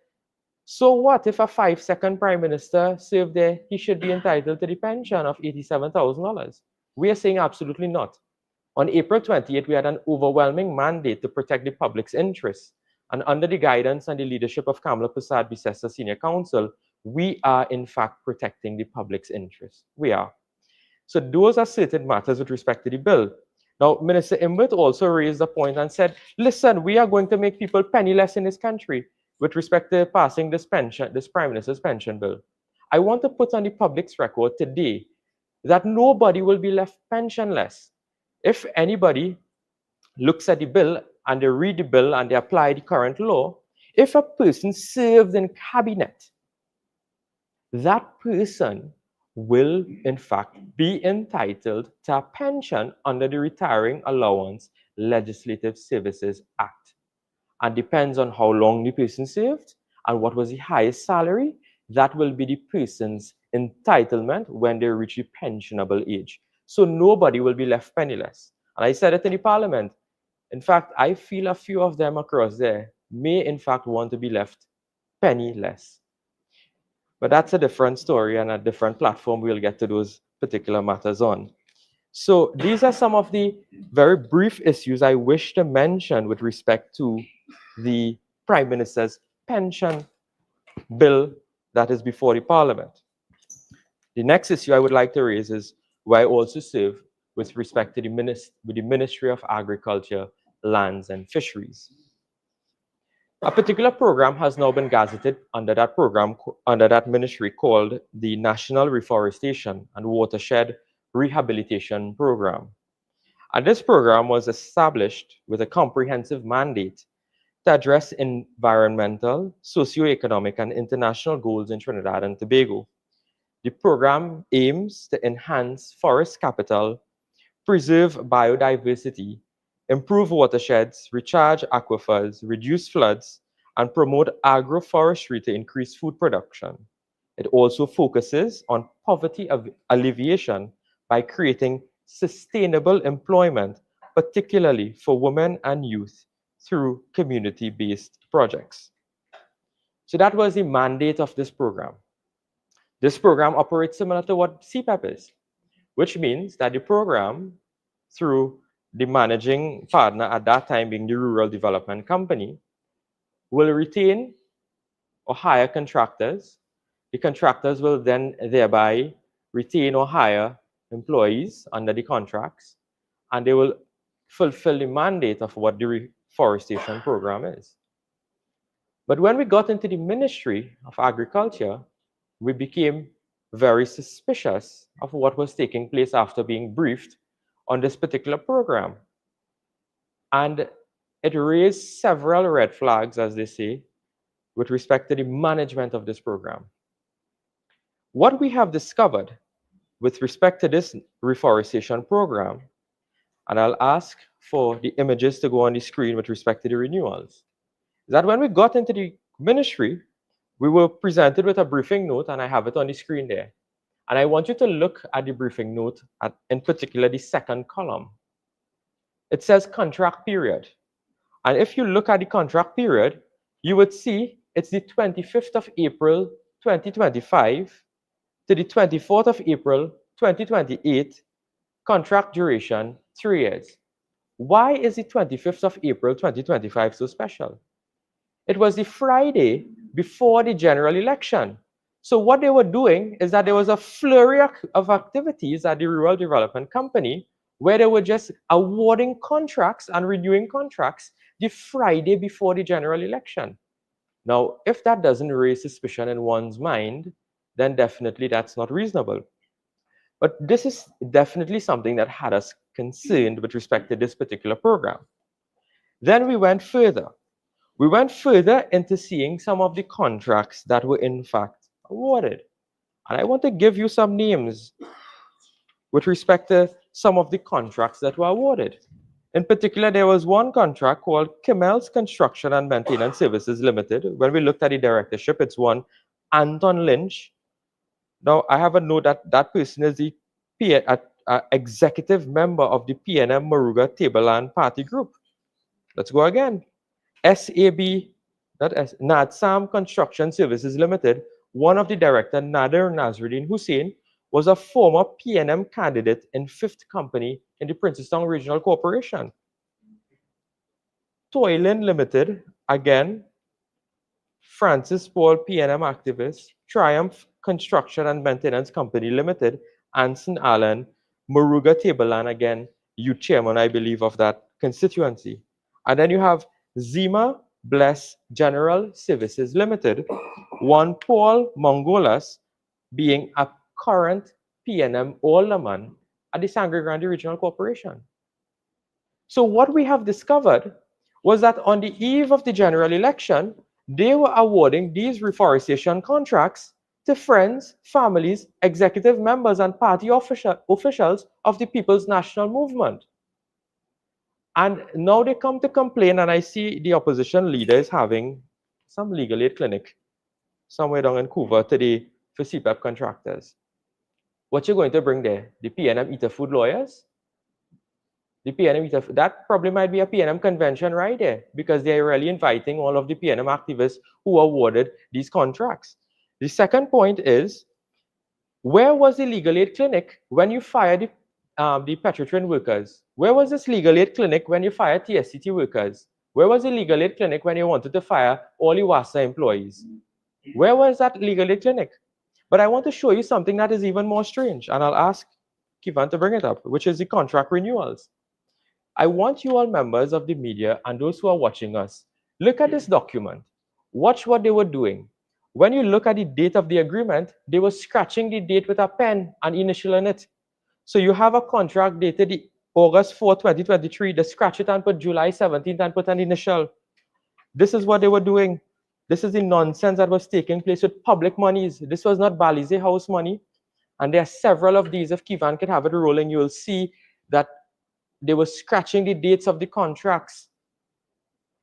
so what if a 5-second prime minister served there, he should be entitled to the pension of $87,000. We are saying absolutely not. On April 28, we had an overwhelming mandate to protect the public's interests. And under the guidance and the leadership of Kamala Prasad Bisesa Senior Counsel, we are in fact protecting the public's interests. We are. So those are certain matters with respect to the bill. Now, Minister Imbert also raised a point and said, listen, we are going to make people penniless in this country with respect to passing this Prime Minister's pension bill. I want to put on the public's record today that nobody will be left pensionless. If anybody looks at the bill and they read the bill and they apply the current law, if a person served in cabinet, that person will in fact be entitled to a pension under the Retiring Allowance Legislative Services Act. And depends on how long the person served and what was the highest salary, that will be the person's entitlement when they reach the pensionable age. So nobody will be left penniless. And I said it in the parliament. In fact, I feel a few of them across there may in fact want to be left penniless. But that's a different story and a different platform. We'll get to those particular matters on. So these are some of the very brief issues I wish to mention with respect to the Prime Minister's pension bill that is before the Parliament. The next issue I would like to raise is where I also serve with respect to the Ministry of Agriculture, Lands and Fisheries. A particular program has now been gazetted under that ministry called the National Reforestation and Watershed Rehabilitation Program. And this program was established with a comprehensive mandate to address environmental, socio-economic, and international goals in Trinidad and Tobago. The program aims to enhance forest capital, preserve biodiversity, improve watersheds, recharge aquifers, reduce floods, and promote agroforestry to increase food production. It also focuses on poverty alleviation by creating sustainable employment, particularly for women and youth, through community-based projects. So that was the mandate of this program. This program operates similar to what CPEP is, which means that the program, through the managing partner at that time being the Rural Development Company, will retain or hire contractors. The contractors will then thereby retain or hire employees under the contracts, and they will fulfill the mandate of what the reforestation program is. But when we got into the Ministry of Agriculture, we became very suspicious of what was taking place after being briefed on this particular program. And it raised several red flags, as they say, with respect to the management of this program. What we have discovered with respect to this reforestation program, and I'll ask for the images to go on the screen with respect to the renewals, is that when we got into the ministry, we were presented with a briefing note, and I have it on the screen there. And I want you to look at the briefing note, in particular the second column. It says contract period. And if you look at the contract period, you would see it's the 25th of April, 2025 to the 24th of April, 2028, contract duration, 3 years. Why is the 25th of April, 2025 so special? It was the Friday before the general election. So what they were doing is that there was a flurry of activities at the Rural Development Company where they were just awarding contracts and renewing contracts the Friday before the general election. Now, if that doesn't raise suspicion in one's mind, then definitely that's not reasonable. But this is definitely something that had us concerned with respect to this particular program. Then we went further. We went further into seeing some of the contracts that were in fact awarded. And I want to give you some names with respect to some of the contracts that were awarded. In particular, there was one contract called Kimmel's Construction and Maintenance Services Limited. When we looked at the directorship, it's one Anton Lynch. Now, I have a note that that person is the executive member of the PNM Moruga Tableland Party Group. Let's go again. SAB, Nadsam Construction Services Limited, one of the director, Nader Nazruddin Hussain, was a former PNM candidate in 5th Company in the Princeton Regional Corporation. Toylin Limited, again, Francis Paul PNM activist, Triumph Construction and Maintenance Company Limited, Anson Allen, Moruga Tableland, again, you chairman, I believe, of that constituency. And then you have Zima Bless General Services Limited, one Paul Mongolas being a current PNM alderman at the Sangre Grande Regional Corporation. So what we have discovered was that on the eve of the general election, they were awarding these reforestation contracts to friends, families, executive members, and party officials of the People's National Movement. And now they come to complain, and I see the opposition leader is having some legal aid clinic somewhere down in Couva today for CPEP contractors. What you're going to bring there? The PNM Eater Food lawyers? The PNM Eater Food, that probably might be a PNM convention right there, because they're really inviting all of the PNM activists who awarded these contracts. The second point is, where was the legal aid clinic when you fired the Petrotrin workers? Where was this legal aid clinic when you fired TSCT workers? Where was the legal aid clinic when you wanted to fire all the WASA employees? Where was that legal aid clinic? But I want to show you something that is even more strange, and I'll ask Kivan to bring it up, which is the contract renewals. I want you all members of the media and those who are watching us, look at this document. Watch what they were doing. When you look at the date of the agreement, they were scratching the date with a pen and initial in it. So you have a contract dated August 4, 2023, they scratch it and put July 17th and put an initial. This is what they were doing. This is the nonsense that was taking place with public monies. This was not Balize House money. And there are several of these. If Kivan can have it rolling, you will see that they were scratching the dates of the contracts.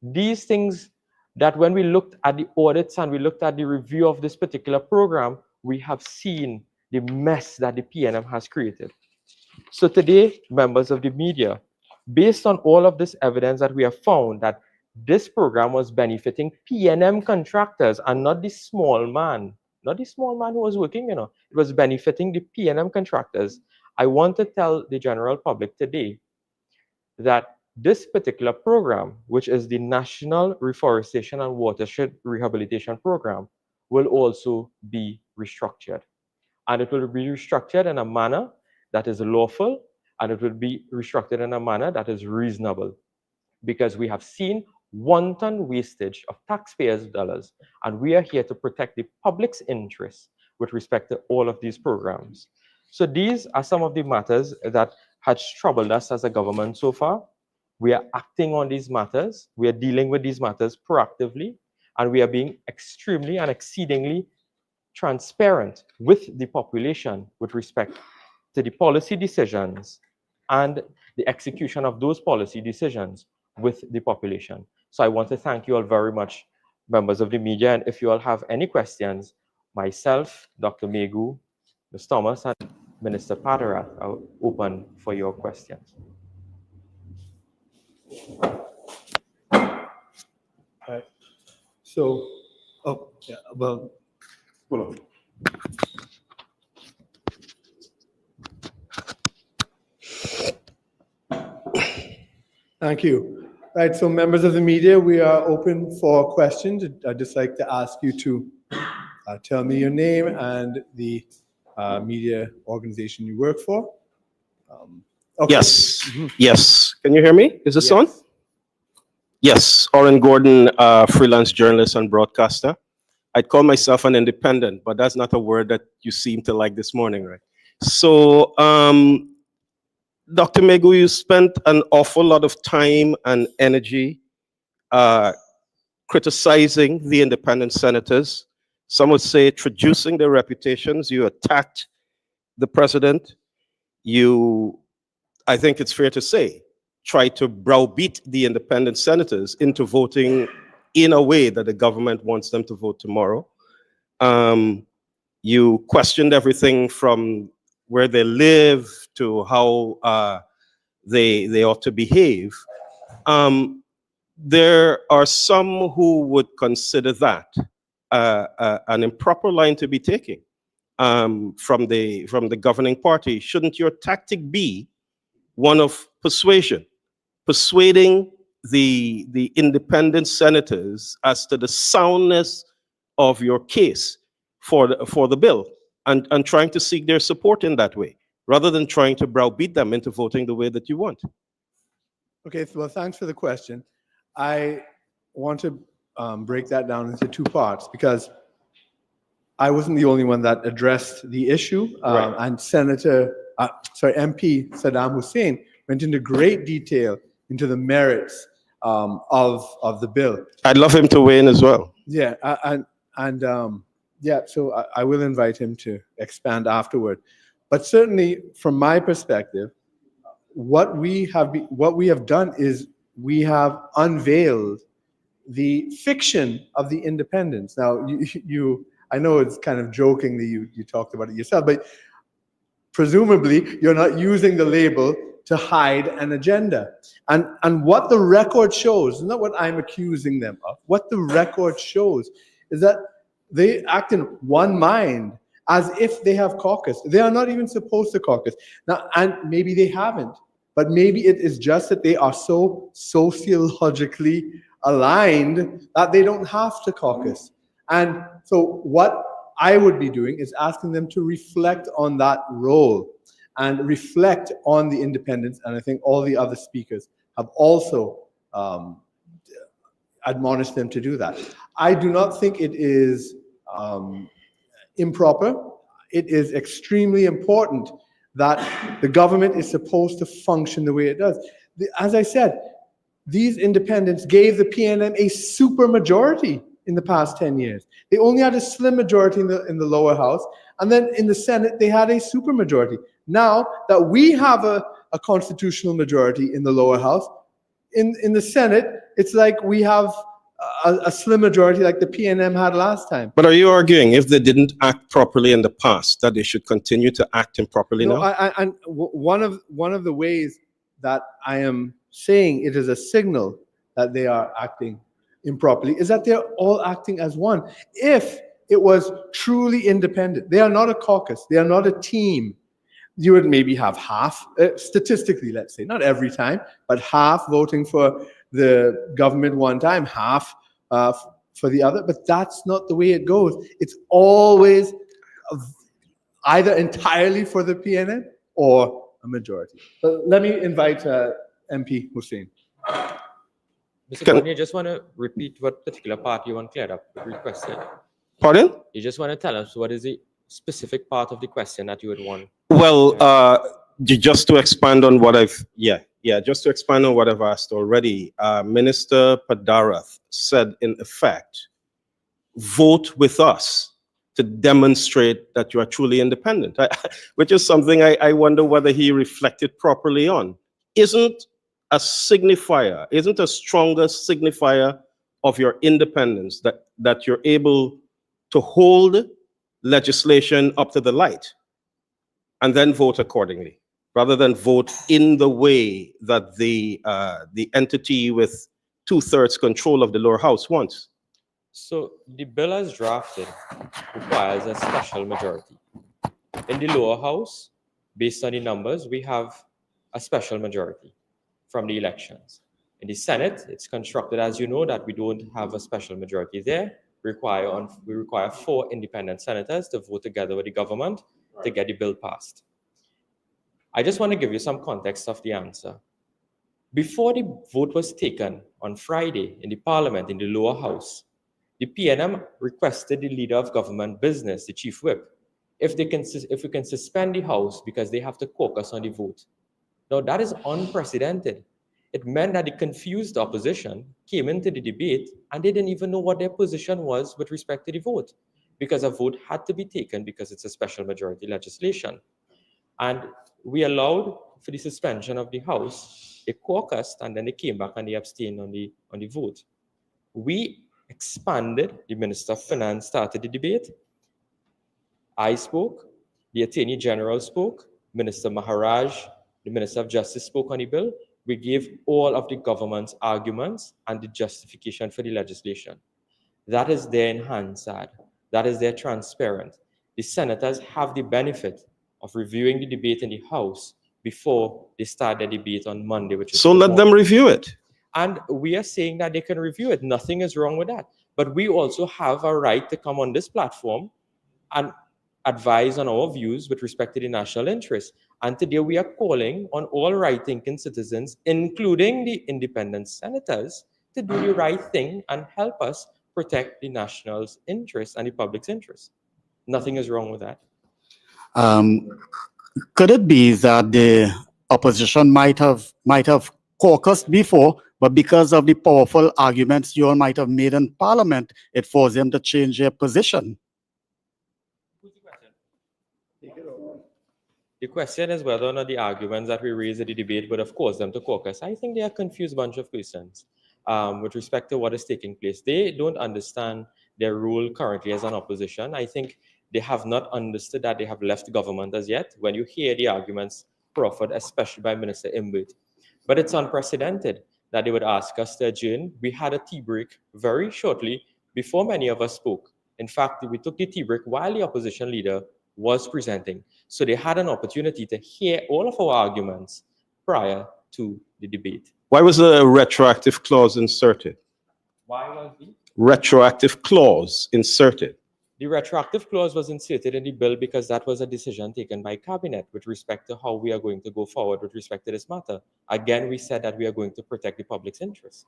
These things that when we looked at the audits and we looked at the review of this particular program, we have seen the mess that the PNM has created. So today, members of the media, based on all of this evidence that we have found that this program was benefiting PNM contractors and not the small man, not the small man who was working, it was benefiting the PNM contractors. I want to tell the general public today that this particular program, which is the National Reforestation and Watershed Rehabilitation Program, will also be restructured. And it will be restructured in a manner that is lawful, and it will be restructured in a manner that is reasonable. Because we have seen wanton wastage of taxpayers' dollars, and we are here to protect the public's interests with respect to all of these programs. So these are some of the matters that had troubled us as a government so far. We are acting on these matters. We are dealing with these matters proactively, and we are being extremely and exceedingly transparent with the population with respect to the policy decisions and the execution of those policy decisions with the population. So I want to thank you all very much, members of the media, and if you all have any questions, myself, Dr. Megu, Ms. Thomas, and Minister Paterat are open for your questions. Right. So, well, hold on. Thank you. Right, so members of the media, we are open for questions. I'd just like to ask you to tell me your name and the media organization you work for. Okay. Yes, yes. Can you hear me? Is this Yes. on? Yes, Oren Gordon, freelance journalist and broadcaster. I'd call myself an independent, but that's not a word that you seem to like this morning, right? So, Dr. Megu, you spent an awful lot of time and energy criticizing the independent senators. Some would say traducing their reputations. You attacked the president. You, I think it's fair to say, try to browbeat the independent senators into voting in a way that the government wants them to vote tomorrow. You questioned everything from where they live to how they ought to behave. There are some who would consider that an improper line to be taken from the governing party. Shouldn't your tactic be one of persuasion, persuading the independent senators as to the soundness of your case for the bill, and trying to seek their support in that way, rather than trying to browbeat them into voting the way that you want? Okay, well, thanks for the question. I want to break that down into two parts, because I wasn't the only one that addressed the issue, Right. and MP Saddam Hussein went into great detail into the merits of the bill. I'd love him to weigh in as well. Yeah, yeah, so I will invite him to expand afterward. But certainly, from my perspective, what we have done is we have unveiled the fiction of the independence. Now, I know it's kind of jokingly you talked about it yourself, but presumably you're not using the label to hide an agenda. And what the record shows, not what I'm accusing them of, what the record shows is that they act in one mind, as if they have caucused. They are not even supposed to caucus. Now, and maybe they haven't, but maybe it is just that they are so sociologically aligned that they don't have to caucus. And so what I would be doing is asking them to reflect on that role and reflect on the independence. And I think all the other speakers have also admonished them to do that. I do not think it is improper. It is extremely important that the government is supposed to function the way it does. As I said, these independents gave the PNM a super majority in the past 10 years. They only had a slim majority in the lower house, and then in the Senate, they had a super majority. Now that we have a constitutional majority in the lower house, in the Senate, it's like we have a slim majority like the PNM had last time. But are you arguing if they didn't act properly in the past, that they should continue to act improperly now? And one of the ways that I am saying it is a signal that they are acting improperly is that they're all acting as one. If it was truly independent, they are not a caucus, they are not a team, you would maybe have half, statistically, let's say, not every time, but half voting for the government one time, half for the other. But that's not the way it goes. It's always either entirely for the PNM or a majority. But let me invite MP Hussein. Mr. Gordon, you just want to repeat what particular part you want cleared up, requested. Pardon? You just want to tell us what is the specific part of the question that you would want. Well, just to expand on what just to expand on what I've asked already, Minister Padarath said, in effect, vote with us to demonstrate that you are truly independent, which is something I wonder whether he reflected properly on. Isn't a signifier, isn't a stronger signifier of your independence that you're able to hold legislation up to the light and then vote accordingly, rather than vote in the way that the entity with 2/3 control of the lower house wants? So the bill as drafted requires a special majority. In the lower house, based on the numbers, we have a special majority from the elections. In the Senate, it's constructed, as you know, that we don't have a special majority there. We require 4 independent senators to vote together with the government to get the bill passed. I just want to give you some context of the answer. Before the vote was taken on Friday in the Parliament, in the lower house, the PNM requested the leader of government business, the chief whip, if we can suspend the house because they have to caucus on the vote. Now, that is unprecedented. It meant that the confused opposition came into the debate and they didn't even know what their position was with respect to the vote, because a vote had to be taken because it's a special majority legislation. And we allowed for the suspension of the House They caucused and then they came back and they abstained on the vote. We expanded. The Minister of Finance started the debate. I spoke. The Attorney General spoke. Minister Maharaj, the Minister of Justice, spoke on the bill. We gave all of the government's arguments and the justification for the legislation. That is there in Hansard. That is there transparent. The senators have the benefit of reviewing the debate in the House before they start the debate on Monday, which is So let them review it. And we are saying that they can review it. Nothing is wrong with that. But we also have a right to come on this platform and advise on our views with respect to the national interest. And today we are calling on all right-thinking citizens, including the independent senators, to do the right thing and help us protect the national's interest and the public's interest. Nothing is wrong with that. Could it be that the opposition might have caucused before, but because of the powerful arguments you all might have made in Parliament, it forced them to change their position? The question is whether or not the arguments that we raised at the debate would have caused them to caucus. I think they are a confused bunch of persons with respect to what is taking place. They don't understand their role currently as an opposition. I think they have not understood that they have left government as yet when you hear the arguments proffered, especially by Minister Imbert. But it's unprecedented that they would ask us to adjourn. We had a tea break very shortly before many of us spoke. In fact, we took the tea break while the opposition leader was presenting. So they had an opportunity to hear all of our arguments prior to the debate. Why was the retroactive clause inserted? Why was the Retroactive clause inserted. The retroactive clause was inserted in the bill because that was a decision taken by Cabinet with respect to how we are going to go forward with respect to this matter. Again, we said that we are going to protect the public's interest.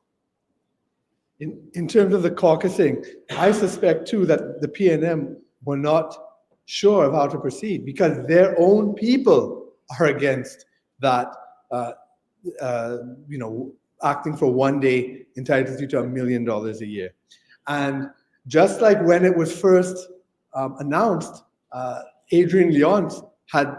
In terms of the caucusing, I suspect too that the PNM were not sure of how to proceed because their own people are against that, acting for one day entitles you to $1 million a year. And just like when it was first announced, Adrian Leonce had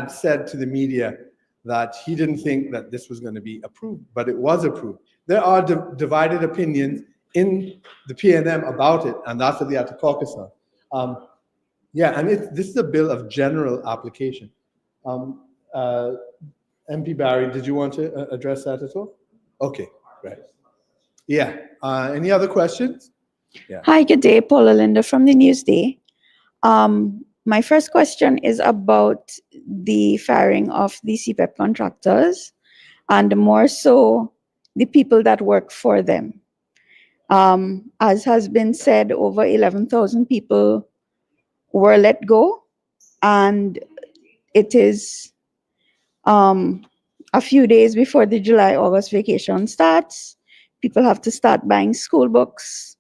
said to the media that he didn't think that this was going to be approved, but it was approved. There are divided opinions in the PNM about it, and that's what they had to caucus on. This is a bill of general application. MP Barry, did you want to address that as well? Okay, right. Yeah. Any other questions? Yeah. Hi, good day. Paula Linda from the Newsday. My first question is about the firing of the CPEP contractors and more so the people that work for them. As has been said, over 11,000 people were let go, and it is a few days before the July-August vacation starts. People have to start buying school books.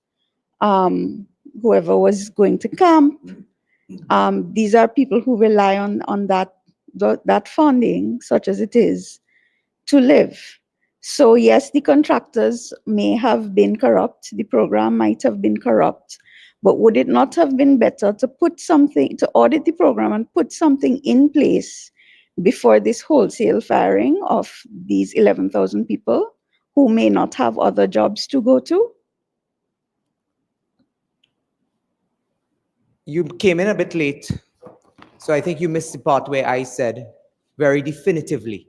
Whoever was going to camp. These are people who rely on that funding, such as it is, to live. So yes, the contractors may have been corrupt. The program might have been corrupt, but would it not have been better to audit the program and put something in place before this wholesale firing of these 11,000 people who may not have other jobs to go to? You came in a bit late, so I think you missed the part where I said very definitively,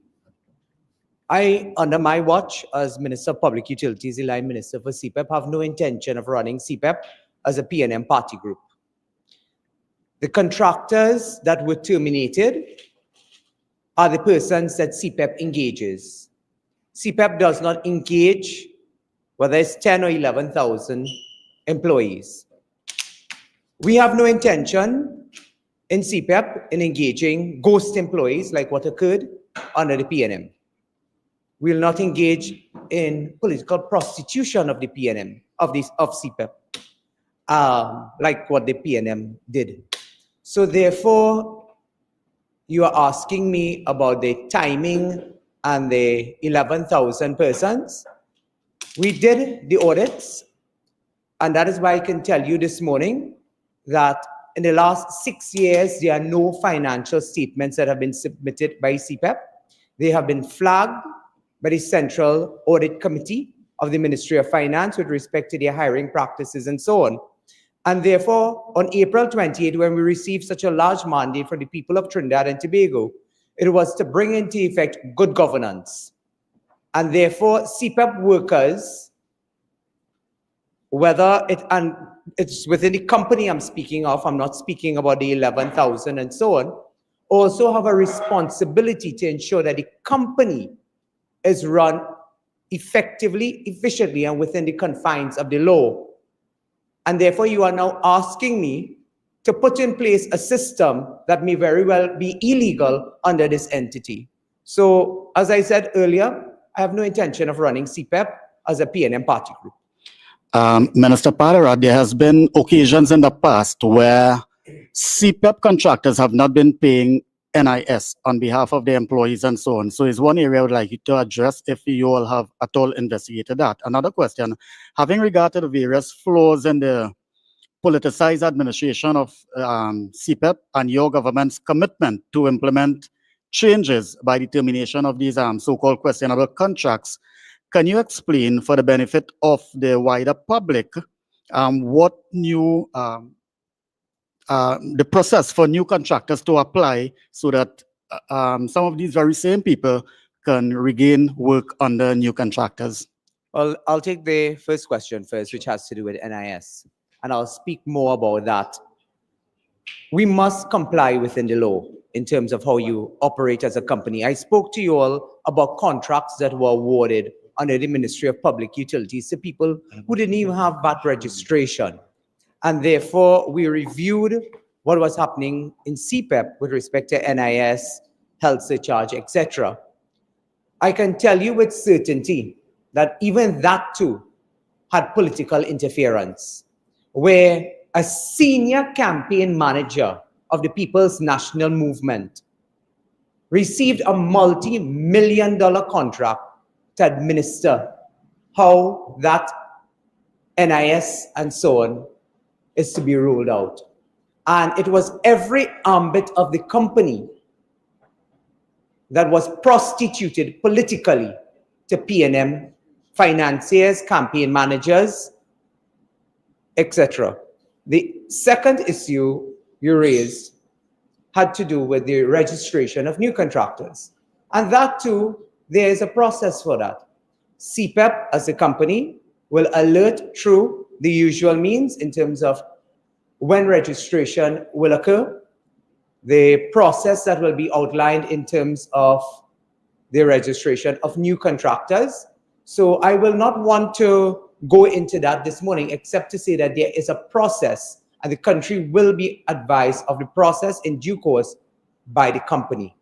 under my watch as Minister of Public Utilities, the line Minister for CPEP, have no intention of running CPEP as a PNM party group. The contractors that were terminated are the persons that CPEP engages. CPEP does not engage whether it's 10 or 11,000 employees. We have no intention in CPEP in engaging ghost employees like what occurred under the PNM. We will not engage in political prostitution of the PNM, of CPEP, like what the PNM did. So therefore, you are asking me about the timing and the 11,000 persons. We did the audits, and that is why I can tell you this morning that in the last 6 years, there are no financial statements that have been submitted by CPEP. They have been flagged by the Central Audit Committee of the Ministry of Finance with respect to their hiring practices and so on. And therefore, on April 28, when we received such a large mandate from the people of Trinidad and Tobago, it was to bring into effect good governance. And therefore, CPEP workers, whether it's within the company I'm speaking of, I'm not speaking about the 11,000 and so on, also have a responsibility to ensure that the company is run effectively, efficiently, and within the confines of the law. And therefore, you are now asking me to put in place a system that may very well be illegal under this entity. So, as I said earlier, I have no intention of running CPEP as a PNM party group. Minister Padara, there has been occasions in the past where CPEP contractors have not been paying NIS on behalf of the employees and so on. So it's one area I would like you to address if you all have at all investigated that. Another question, having regard to the various flaws in the politicized administration of CPEP and your government's commitment to implement changes by the termination of these so-called questionable contracts, can you explain for the benefit of the wider public what new the process for new contractors to apply so that some of these very same people can regain work under new contractors? Well, I'll take the first question first, which has to do with NIS, and I'll speak more about that. We must comply within the law in terms of how you operate as a company. I spoke to you all about contracts that were awarded under the Ministry of Public Utilities to people who didn't even have VAT registration. And therefore, we reviewed what was happening in CPEP with respect to NIS, health surcharge, etc. I can tell you with certainty that even that too had political interference, where a senior campaign manager of the People's National Movement received a multi-million-dollar contract to administer how that NIS and so on is to be rolled out. And it was every ambit of the company that was prostituted politically to PNM financiers, campaign managers, etc. The second issue you raised had to do with the registration of new contractors. And that too, there is a process for that. CPEP as a company will alert through the usual means in terms of when registration will occur, the process that will be outlined in terms of the registration of new contractors. So I will not want to go into that this morning, except to say that there is a process and the country will be advised of the process in due course by the company.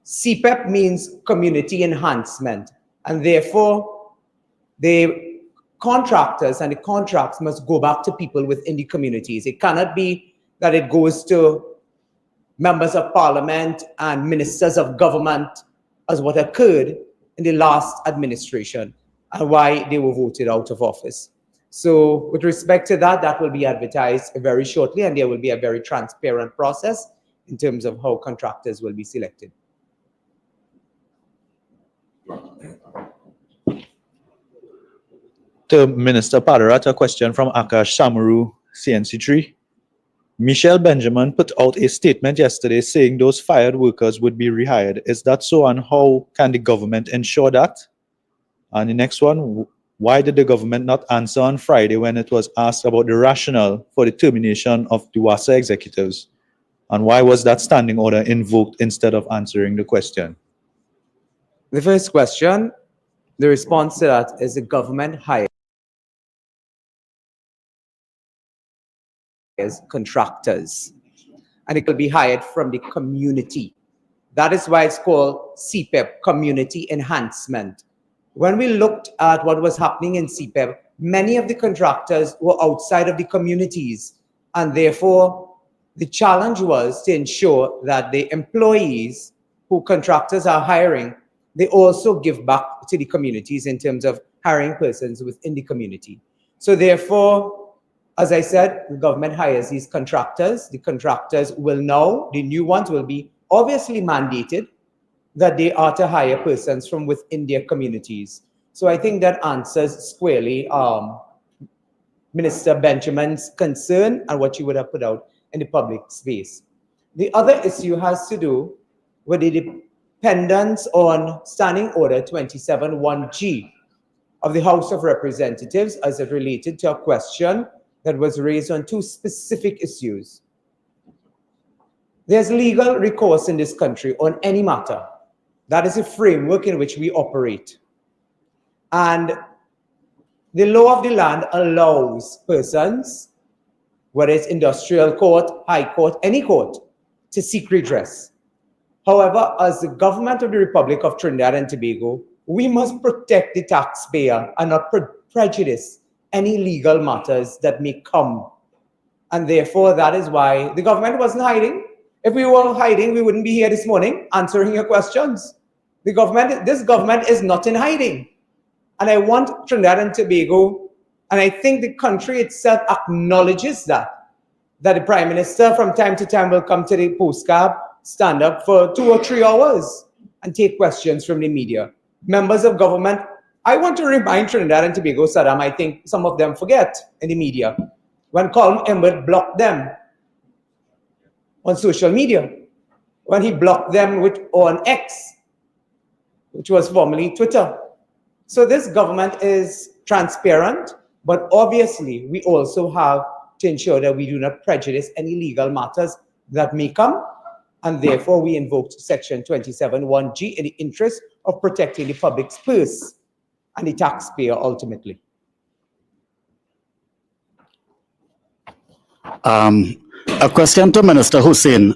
CPEP means community enhancement, and therefore the contractors and the contracts must go back to people within the communities. It cannot be that it goes to members of parliament and ministers of government as what occurred in the last administration and why they were voted out of office. So with respect to that, that will be advertised very shortly, and there will be a very transparent process in terms of how contractors will be selected. To Minister Padarat, a question from Akash Samaru, CNC3. Michelle Benjamin put out a statement yesterday saying those fired workers would be rehired. Is that so, and how can the government ensure that? And the next one, why did the government not answer on Friday when it was asked about the rationale for the termination of the WASA executives? And why was that standing order invoked instead of answering the question? The first question, the response to that is the government hires contractors, and it will be hired from the community. That is why it's called CPEP, Community Enhancement. When we looked at what was happening in CPEP, many of the contractors were outside of the communities, and therefore the challenge was to ensure that the employees who contractors are hiring, they also give back to the communities in terms of hiring persons within the community. So therefore, as I said, the government hires these contractors. The contractors will now, the new ones will be obviously mandated that they are to hire persons from within their communities. So I think that answers squarely Minister Benjamin's concern and what you would have put out in the public space. The other issue has to do with the dependence on Standing Order 27(1)G of the House of Representatives as it related to a question that was raised on two specific issues. There's legal recourse in this country on any matter. That is a framework in which we operate. And the law of the land allows persons, whether it's industrial court, high court, any court, to seek redress. However, as the government of the Republic of Trinidad and Tobago, we must protect the taxpayer and not prejudice any legal matters that may come. And therefore, that is why the government wasn't hiding. If we were hiding, we wouldn't be here this morning answering your questions. This government is not in hiding. And I want Trinidad and Tobago, and I think the country itself acknowledges that the Prime Minister from time to time will come to the postcard, stand up for 2 or 3 hours and take questions from the media. Members of government, I want to remind Trinidad and Tobago, Saddam, I think some of them forget in the media, when Colin Emmett blocked them on social media, when he blocked them on X, which was formerly Twitter. So this government is transparent, but obviously we also have to ensure that we do not prejudice any legal matters that may come, and therefore we invoked Section 27(1)G in the interest of protecting the public's purse and the taxpayer ultimately. A question to Minister Hussein.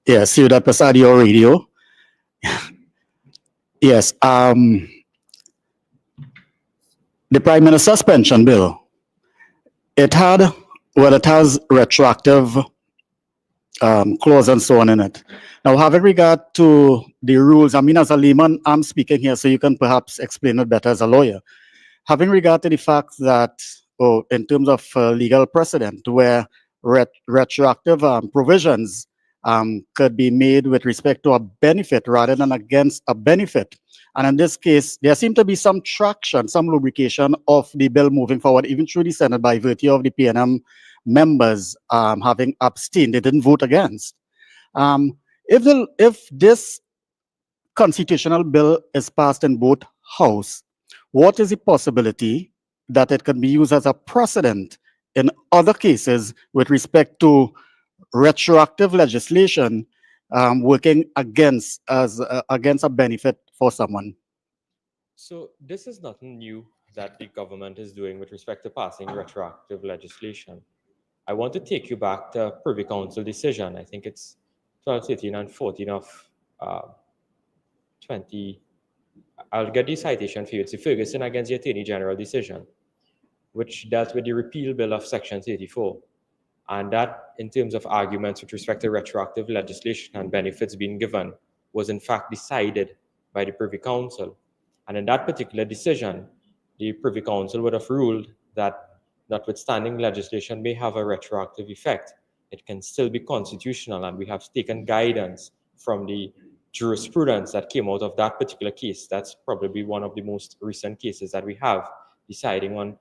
Yes, you that beside your radio. Yes, the Prime Minister's pension bill, it has retroactive clause and so on in it. Now, having regard to the rules, I mean, as a layman, I'm speaking here, so you can perhaps explain it better as a lawyer. Having regard to the fact that, in terms of legal precedent, where retroactive provisions could be made with respect to a benefit rather than against a benefit. And in this case, there seemed to be some traction, some lubrication of the bill moving forward, even through the Senate by virtue of the PNM members having abstained. They didn't vote against. If this constitutional bill is passed in both houses, what is the possibility that it can be used as a precedent in other cases with respect to retroactive legislation working against a benefit for someone? So this is nothing new that the government is doing with respect to passing retroactive legislation. I want to take you back to Privy Council decision. I think it's 12, 13, and 14 of 20. I'll get the citation for you. It's the Ferguson against the Attorney General decision, which dealt with the repeal bill of Section 34. And that, in terms of arguments with respect to retroactive legislation and benefits being given, was in fact decided by the Privy Council. And in that particular decision, the Privy Council would have ruled that notwithstanding legislation may have a retroactive effect, it can still be constitutional. And we have taken guidance from the jurisprudence that came out of that particular case. That's probably one of the most recent cases that we have deciding on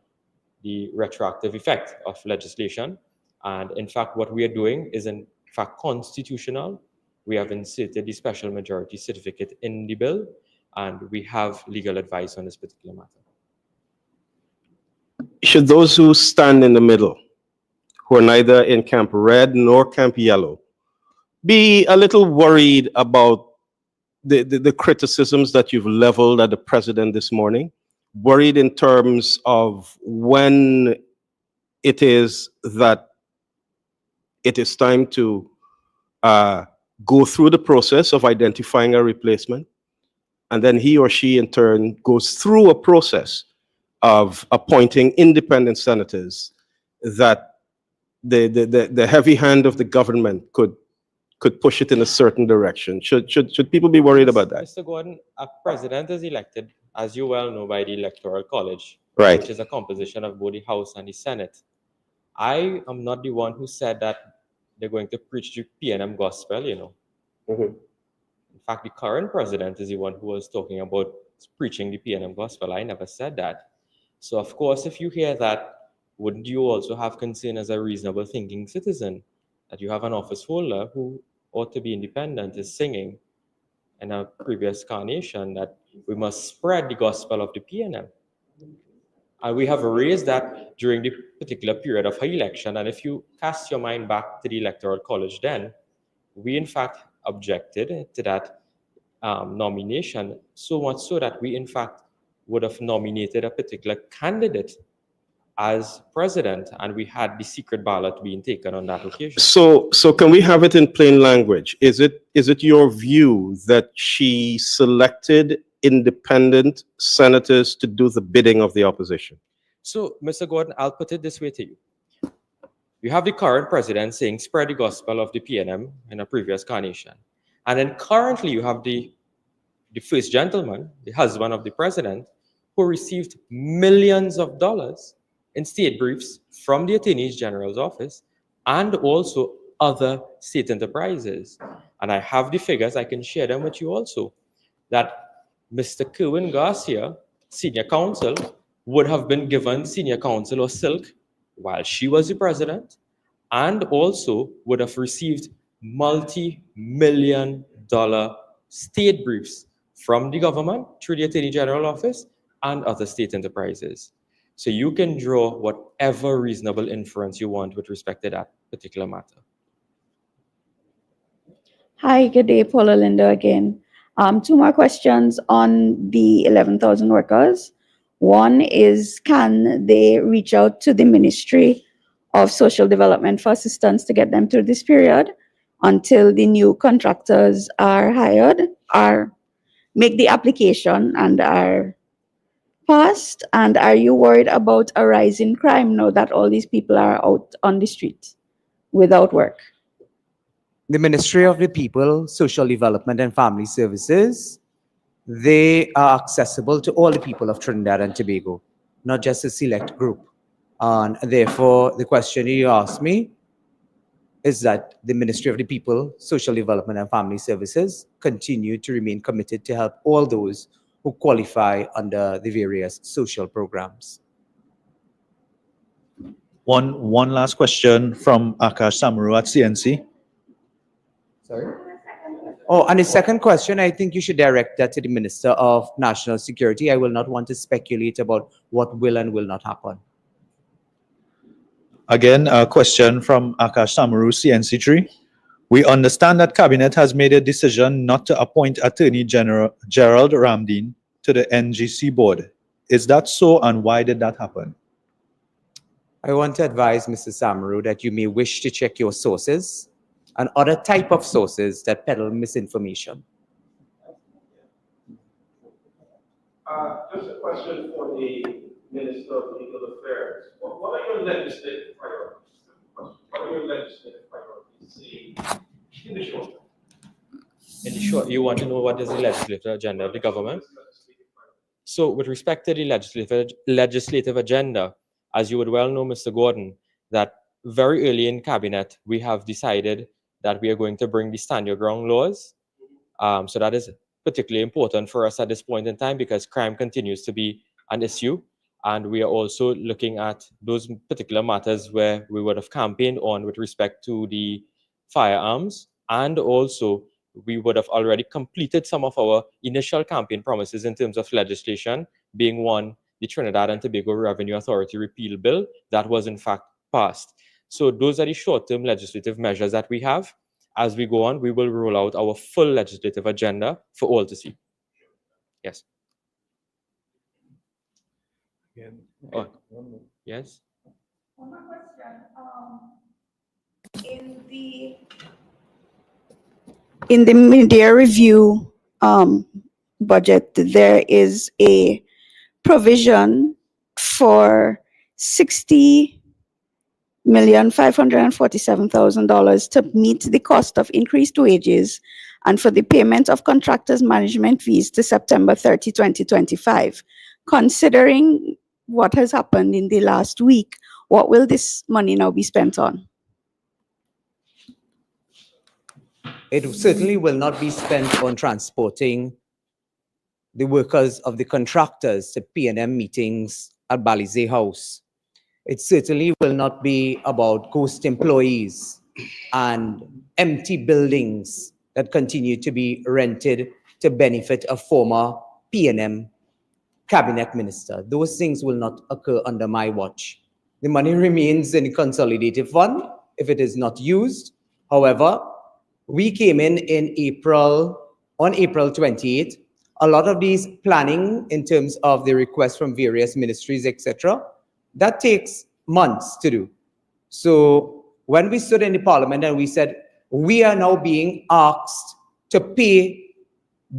the retroactive effect of legislation. And in fact, what we are doing is in fact constitutional. We have inserted the special majority certificate in the bill, and we have legal advice on this particular matter. Should those who stand in the middle, who are neither in Camp Red nor Camp Yellow, be a little worried about the criticisms that you've leveled at the president this morning? Worried in terms of when it is that it is time to go through the process of identifying a replacement, and then he or she in turn goes through a process of appointing independent senators, that the heavy hand of the government could push it in a certain direction. Should people be worried about that? Mr. Gordon, a president is elected, as you well know, by the Electoral College, right, which is a composition of both the House and the Senate. I am not the one who said that they're going to preach the PNM gospel, you know. In fact, the current president is the one who was talking about preaching the P&M gospel. I never said that. So of course, if you hear that, wouldn't you also have concern as a reasonable thinking citizen that you have an office holder who ought to be independent is singing in a previous carnation that we must spread the gospel of the P&M? And we have raised that during the particular period of her election. And if you cast your mind back to the Electoral College then, we in fact objected to that nomination, so much so that we in fact would have nominated a particular candidate as president, and we had the secret ballot being taken on that occasion. So can we have it in plain language? Is it your view that she selected independent senators to do the bidding of the opposition? So, Mr. Gordon, I'll put it this way to you. You have the current president saying, spread the gospel of the PNM in a previous carnation. And then currently you have the first gentleman, the husband of the president, who received millions of dollars in state briefs from the Attorney General's office and also other state enterprises. And I have the figures, I can share them with you also, that Mr. Kerwin Garcia, senior counsel, would have been given senior counsel or silk while she was the president, and also would have received multi-million-dollar state briefs from the government through the Attorney General office and other state enterprises. So you can draw whatever reasonable inference you want with respect to that particular matter. Hi, good day, Paula Linda again. Two more questions on the 11,000 workers. One is, can they reach out to the Ministry of Social Development for assistance to get them through this period until the new contractors are hired, or make the application and are passed? And are you worried about a rise in crime now that all these people are out on the street without work? The Ministry of the People, Social Development and Family Services, they are accessible to all the people of Trinidad and Tobago, not just a select group. And therefore, the question you asked me is that the Ministry of the People, Social Development and Family Services continue to remain committed to help all those who qualify under the various social programs. One last question from Akash Samaru at CNC. Sorry? Oh, and the second question, I think you should direct that to the Minister of National Security. I will not want to speculate about what will and will not happen. Again, a question from Akash Samaru, CNC3. We understand that Cabinet has made a decision not to appoint Attorney General Gerald Ramdeen to the NGC board. Is that so, and why did that happen? I want to advise Mr. Samaru that you may wish to check your sources and other type of sources that peddle misinformation. Just a question for the Minister of Legal Affairs. What are your legislative priorities? What are your legislative priorities in the short term? In the short, you want to know what is the legislative agenda of the government? So with respect to the legislative agenda, as you would well know, Mr. Gordon, that very early in Cabinet, we have decided that we are going to bring the stand your ground laws. So that is particularly important for us at this point in time because crime continues to be an issue. And we are also looking at those particular matters where we would have campaigned on with respect to the firearms. And also, we would have already completed some of our initial campaign promises in terms of legislation, being one, the Trinidad and Tobago Revenue Authority repeal bill that was in fact passed. So those are the short-term legislative measures that we have. As we go on, we will roll out our full legislative agenda for all to see. Yes. Oh, yes. One more question. In the media review budget, there is a provision for $60,547,000 to meet the cost of increased wages and for the payment of contractors' management fees to September 30, 2025. Considering what has happened in the last week, what will this money now be spent on? It certainly will not be spent on transporting the workers of the contractors to P&M meetings at Balize House. It certainly will not be about ghost employees and empty buildings that continue to be rented to benefit a former P&M cabinet minister. Those things will not occur under my watch. The money remains in the consolidated fund if it is not used. However, we came in on April 28th. A lot of these planning in terms of the requests from various ministries, etc., that takes months to do. So when we stood in the parliament and we said, we are now being asked to pay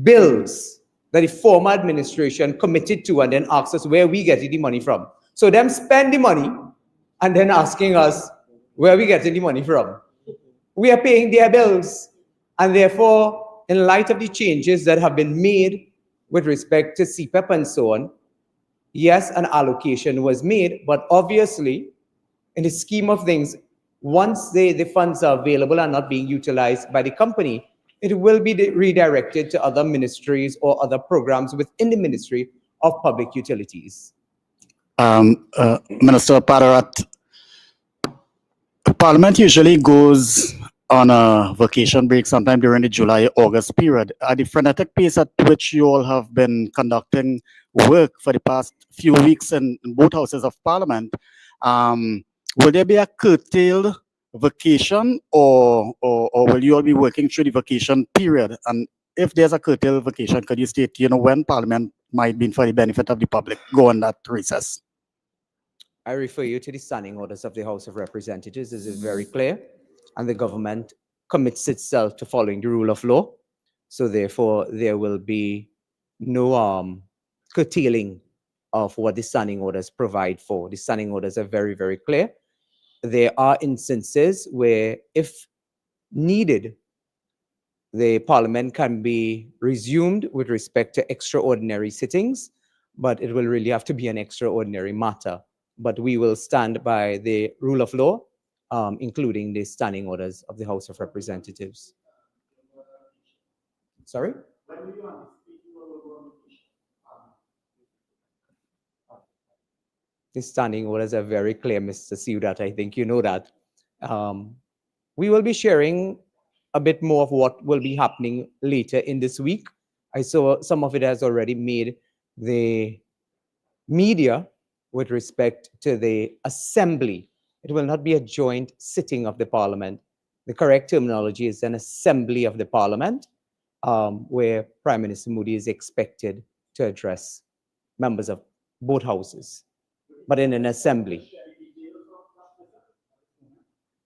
bills that the former administration committed to and then asked us where we getting the money from. So them spend the money and then asking us where we getting the money from. We are paying their bills. And therefore, in light of the changes that have been made with respect to CPEP and so on, yes, an allocation was made, but obviously, in the scheme of things, once the funds are available and not being utilized by the company, it will be redirected to other ministries or other programs within the Ministry of Public Utilities. Minister Padarat, Parliament usually goes on a vacation break sometime during the July-August period. At the frenetic pace at which you all have been conducting work for the past few weeks in both houses of Parliament, will there be a curtailed vacation or will you all be working through the vacation period? And if there's a curtailed vacation, could you state, when Parliament might be for the benefit of the public go on that recess? I refer you to the standing orders of the House of Representatives. This is very clear. And the government commits itself to following the rule of law. So therefore, there will be no curtailing of what the standing orders provide for. The standing orders are very, very clear. There are instances where, if needed, the Parliament can be resumed with respect to extraordinary sittings, but it will really have to be an extraordinary matter. But we will stand by the rule of law, including the standing orders of the House of Representatives. Sorry? The standing orders are very clear, Mr. Siudat. I think you know that. We will be sharing a bit more of what will be happening later in this week. I saw some of it has already made the media with respect to the assembly. It will not be a joint sitting of the Parliament. The correct terminology is an assembly of the Parliament, where Prime Minister Modi is expected to address members of both houses, but in an assembly.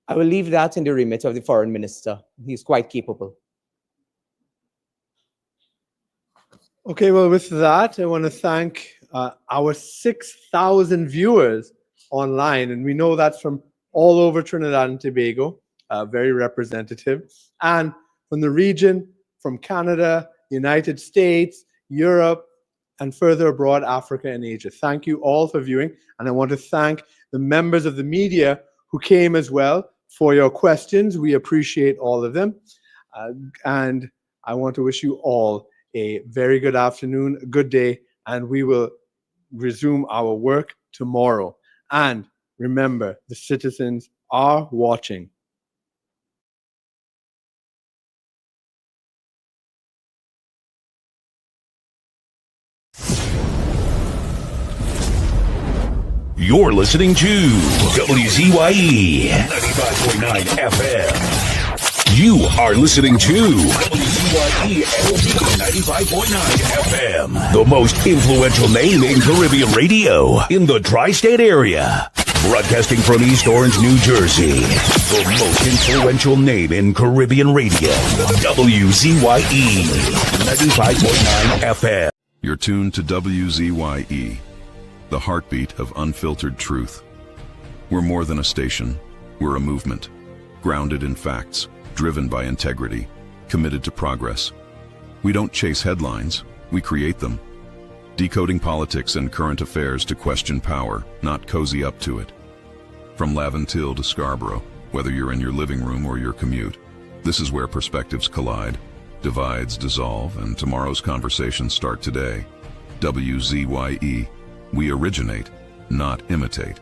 I will leave that in the remit of the Foreign Minister. He's quite capable. Okay, well, with that, I want to thank our 6,000 viewers online, and we know that's from all over Trinidad and Tobago, very representative, and from the region, from Canada, United States, Europe, and further abroad, Africa and Asia. Thank you all for viewing, and I want to thank the members of the media who came as well for your questions. We appreciate all of them, and I want to wish you all a very good afternoon, a good day, and we will resume our work tomorrow. And remember, the citizens are watching. You're listening to WZYE 95.9 FM. You are listening to WZYE 95.9 FM, the most influential name in Caribbean radio in the tri-state area. Broadcasting from East Orange, New Jersey, the most influential name in Caribbean radio, WZYE 95.9 FM. You're tuned to WZYE, the heartbeat of unfiltered truth. We're more than a station, we're a movement, grounded in facts, driven by integrity, committed to progress. We don't chase headlines, we create them. Decoding politics and current affairs to question power, not cozy up to it. From Laventille to Scarborough, whether you're in your living room or your commute, This is where perspectives collide, divides dissolve, and tomorrow's conversations start today. WZYE, we originate, not imitate.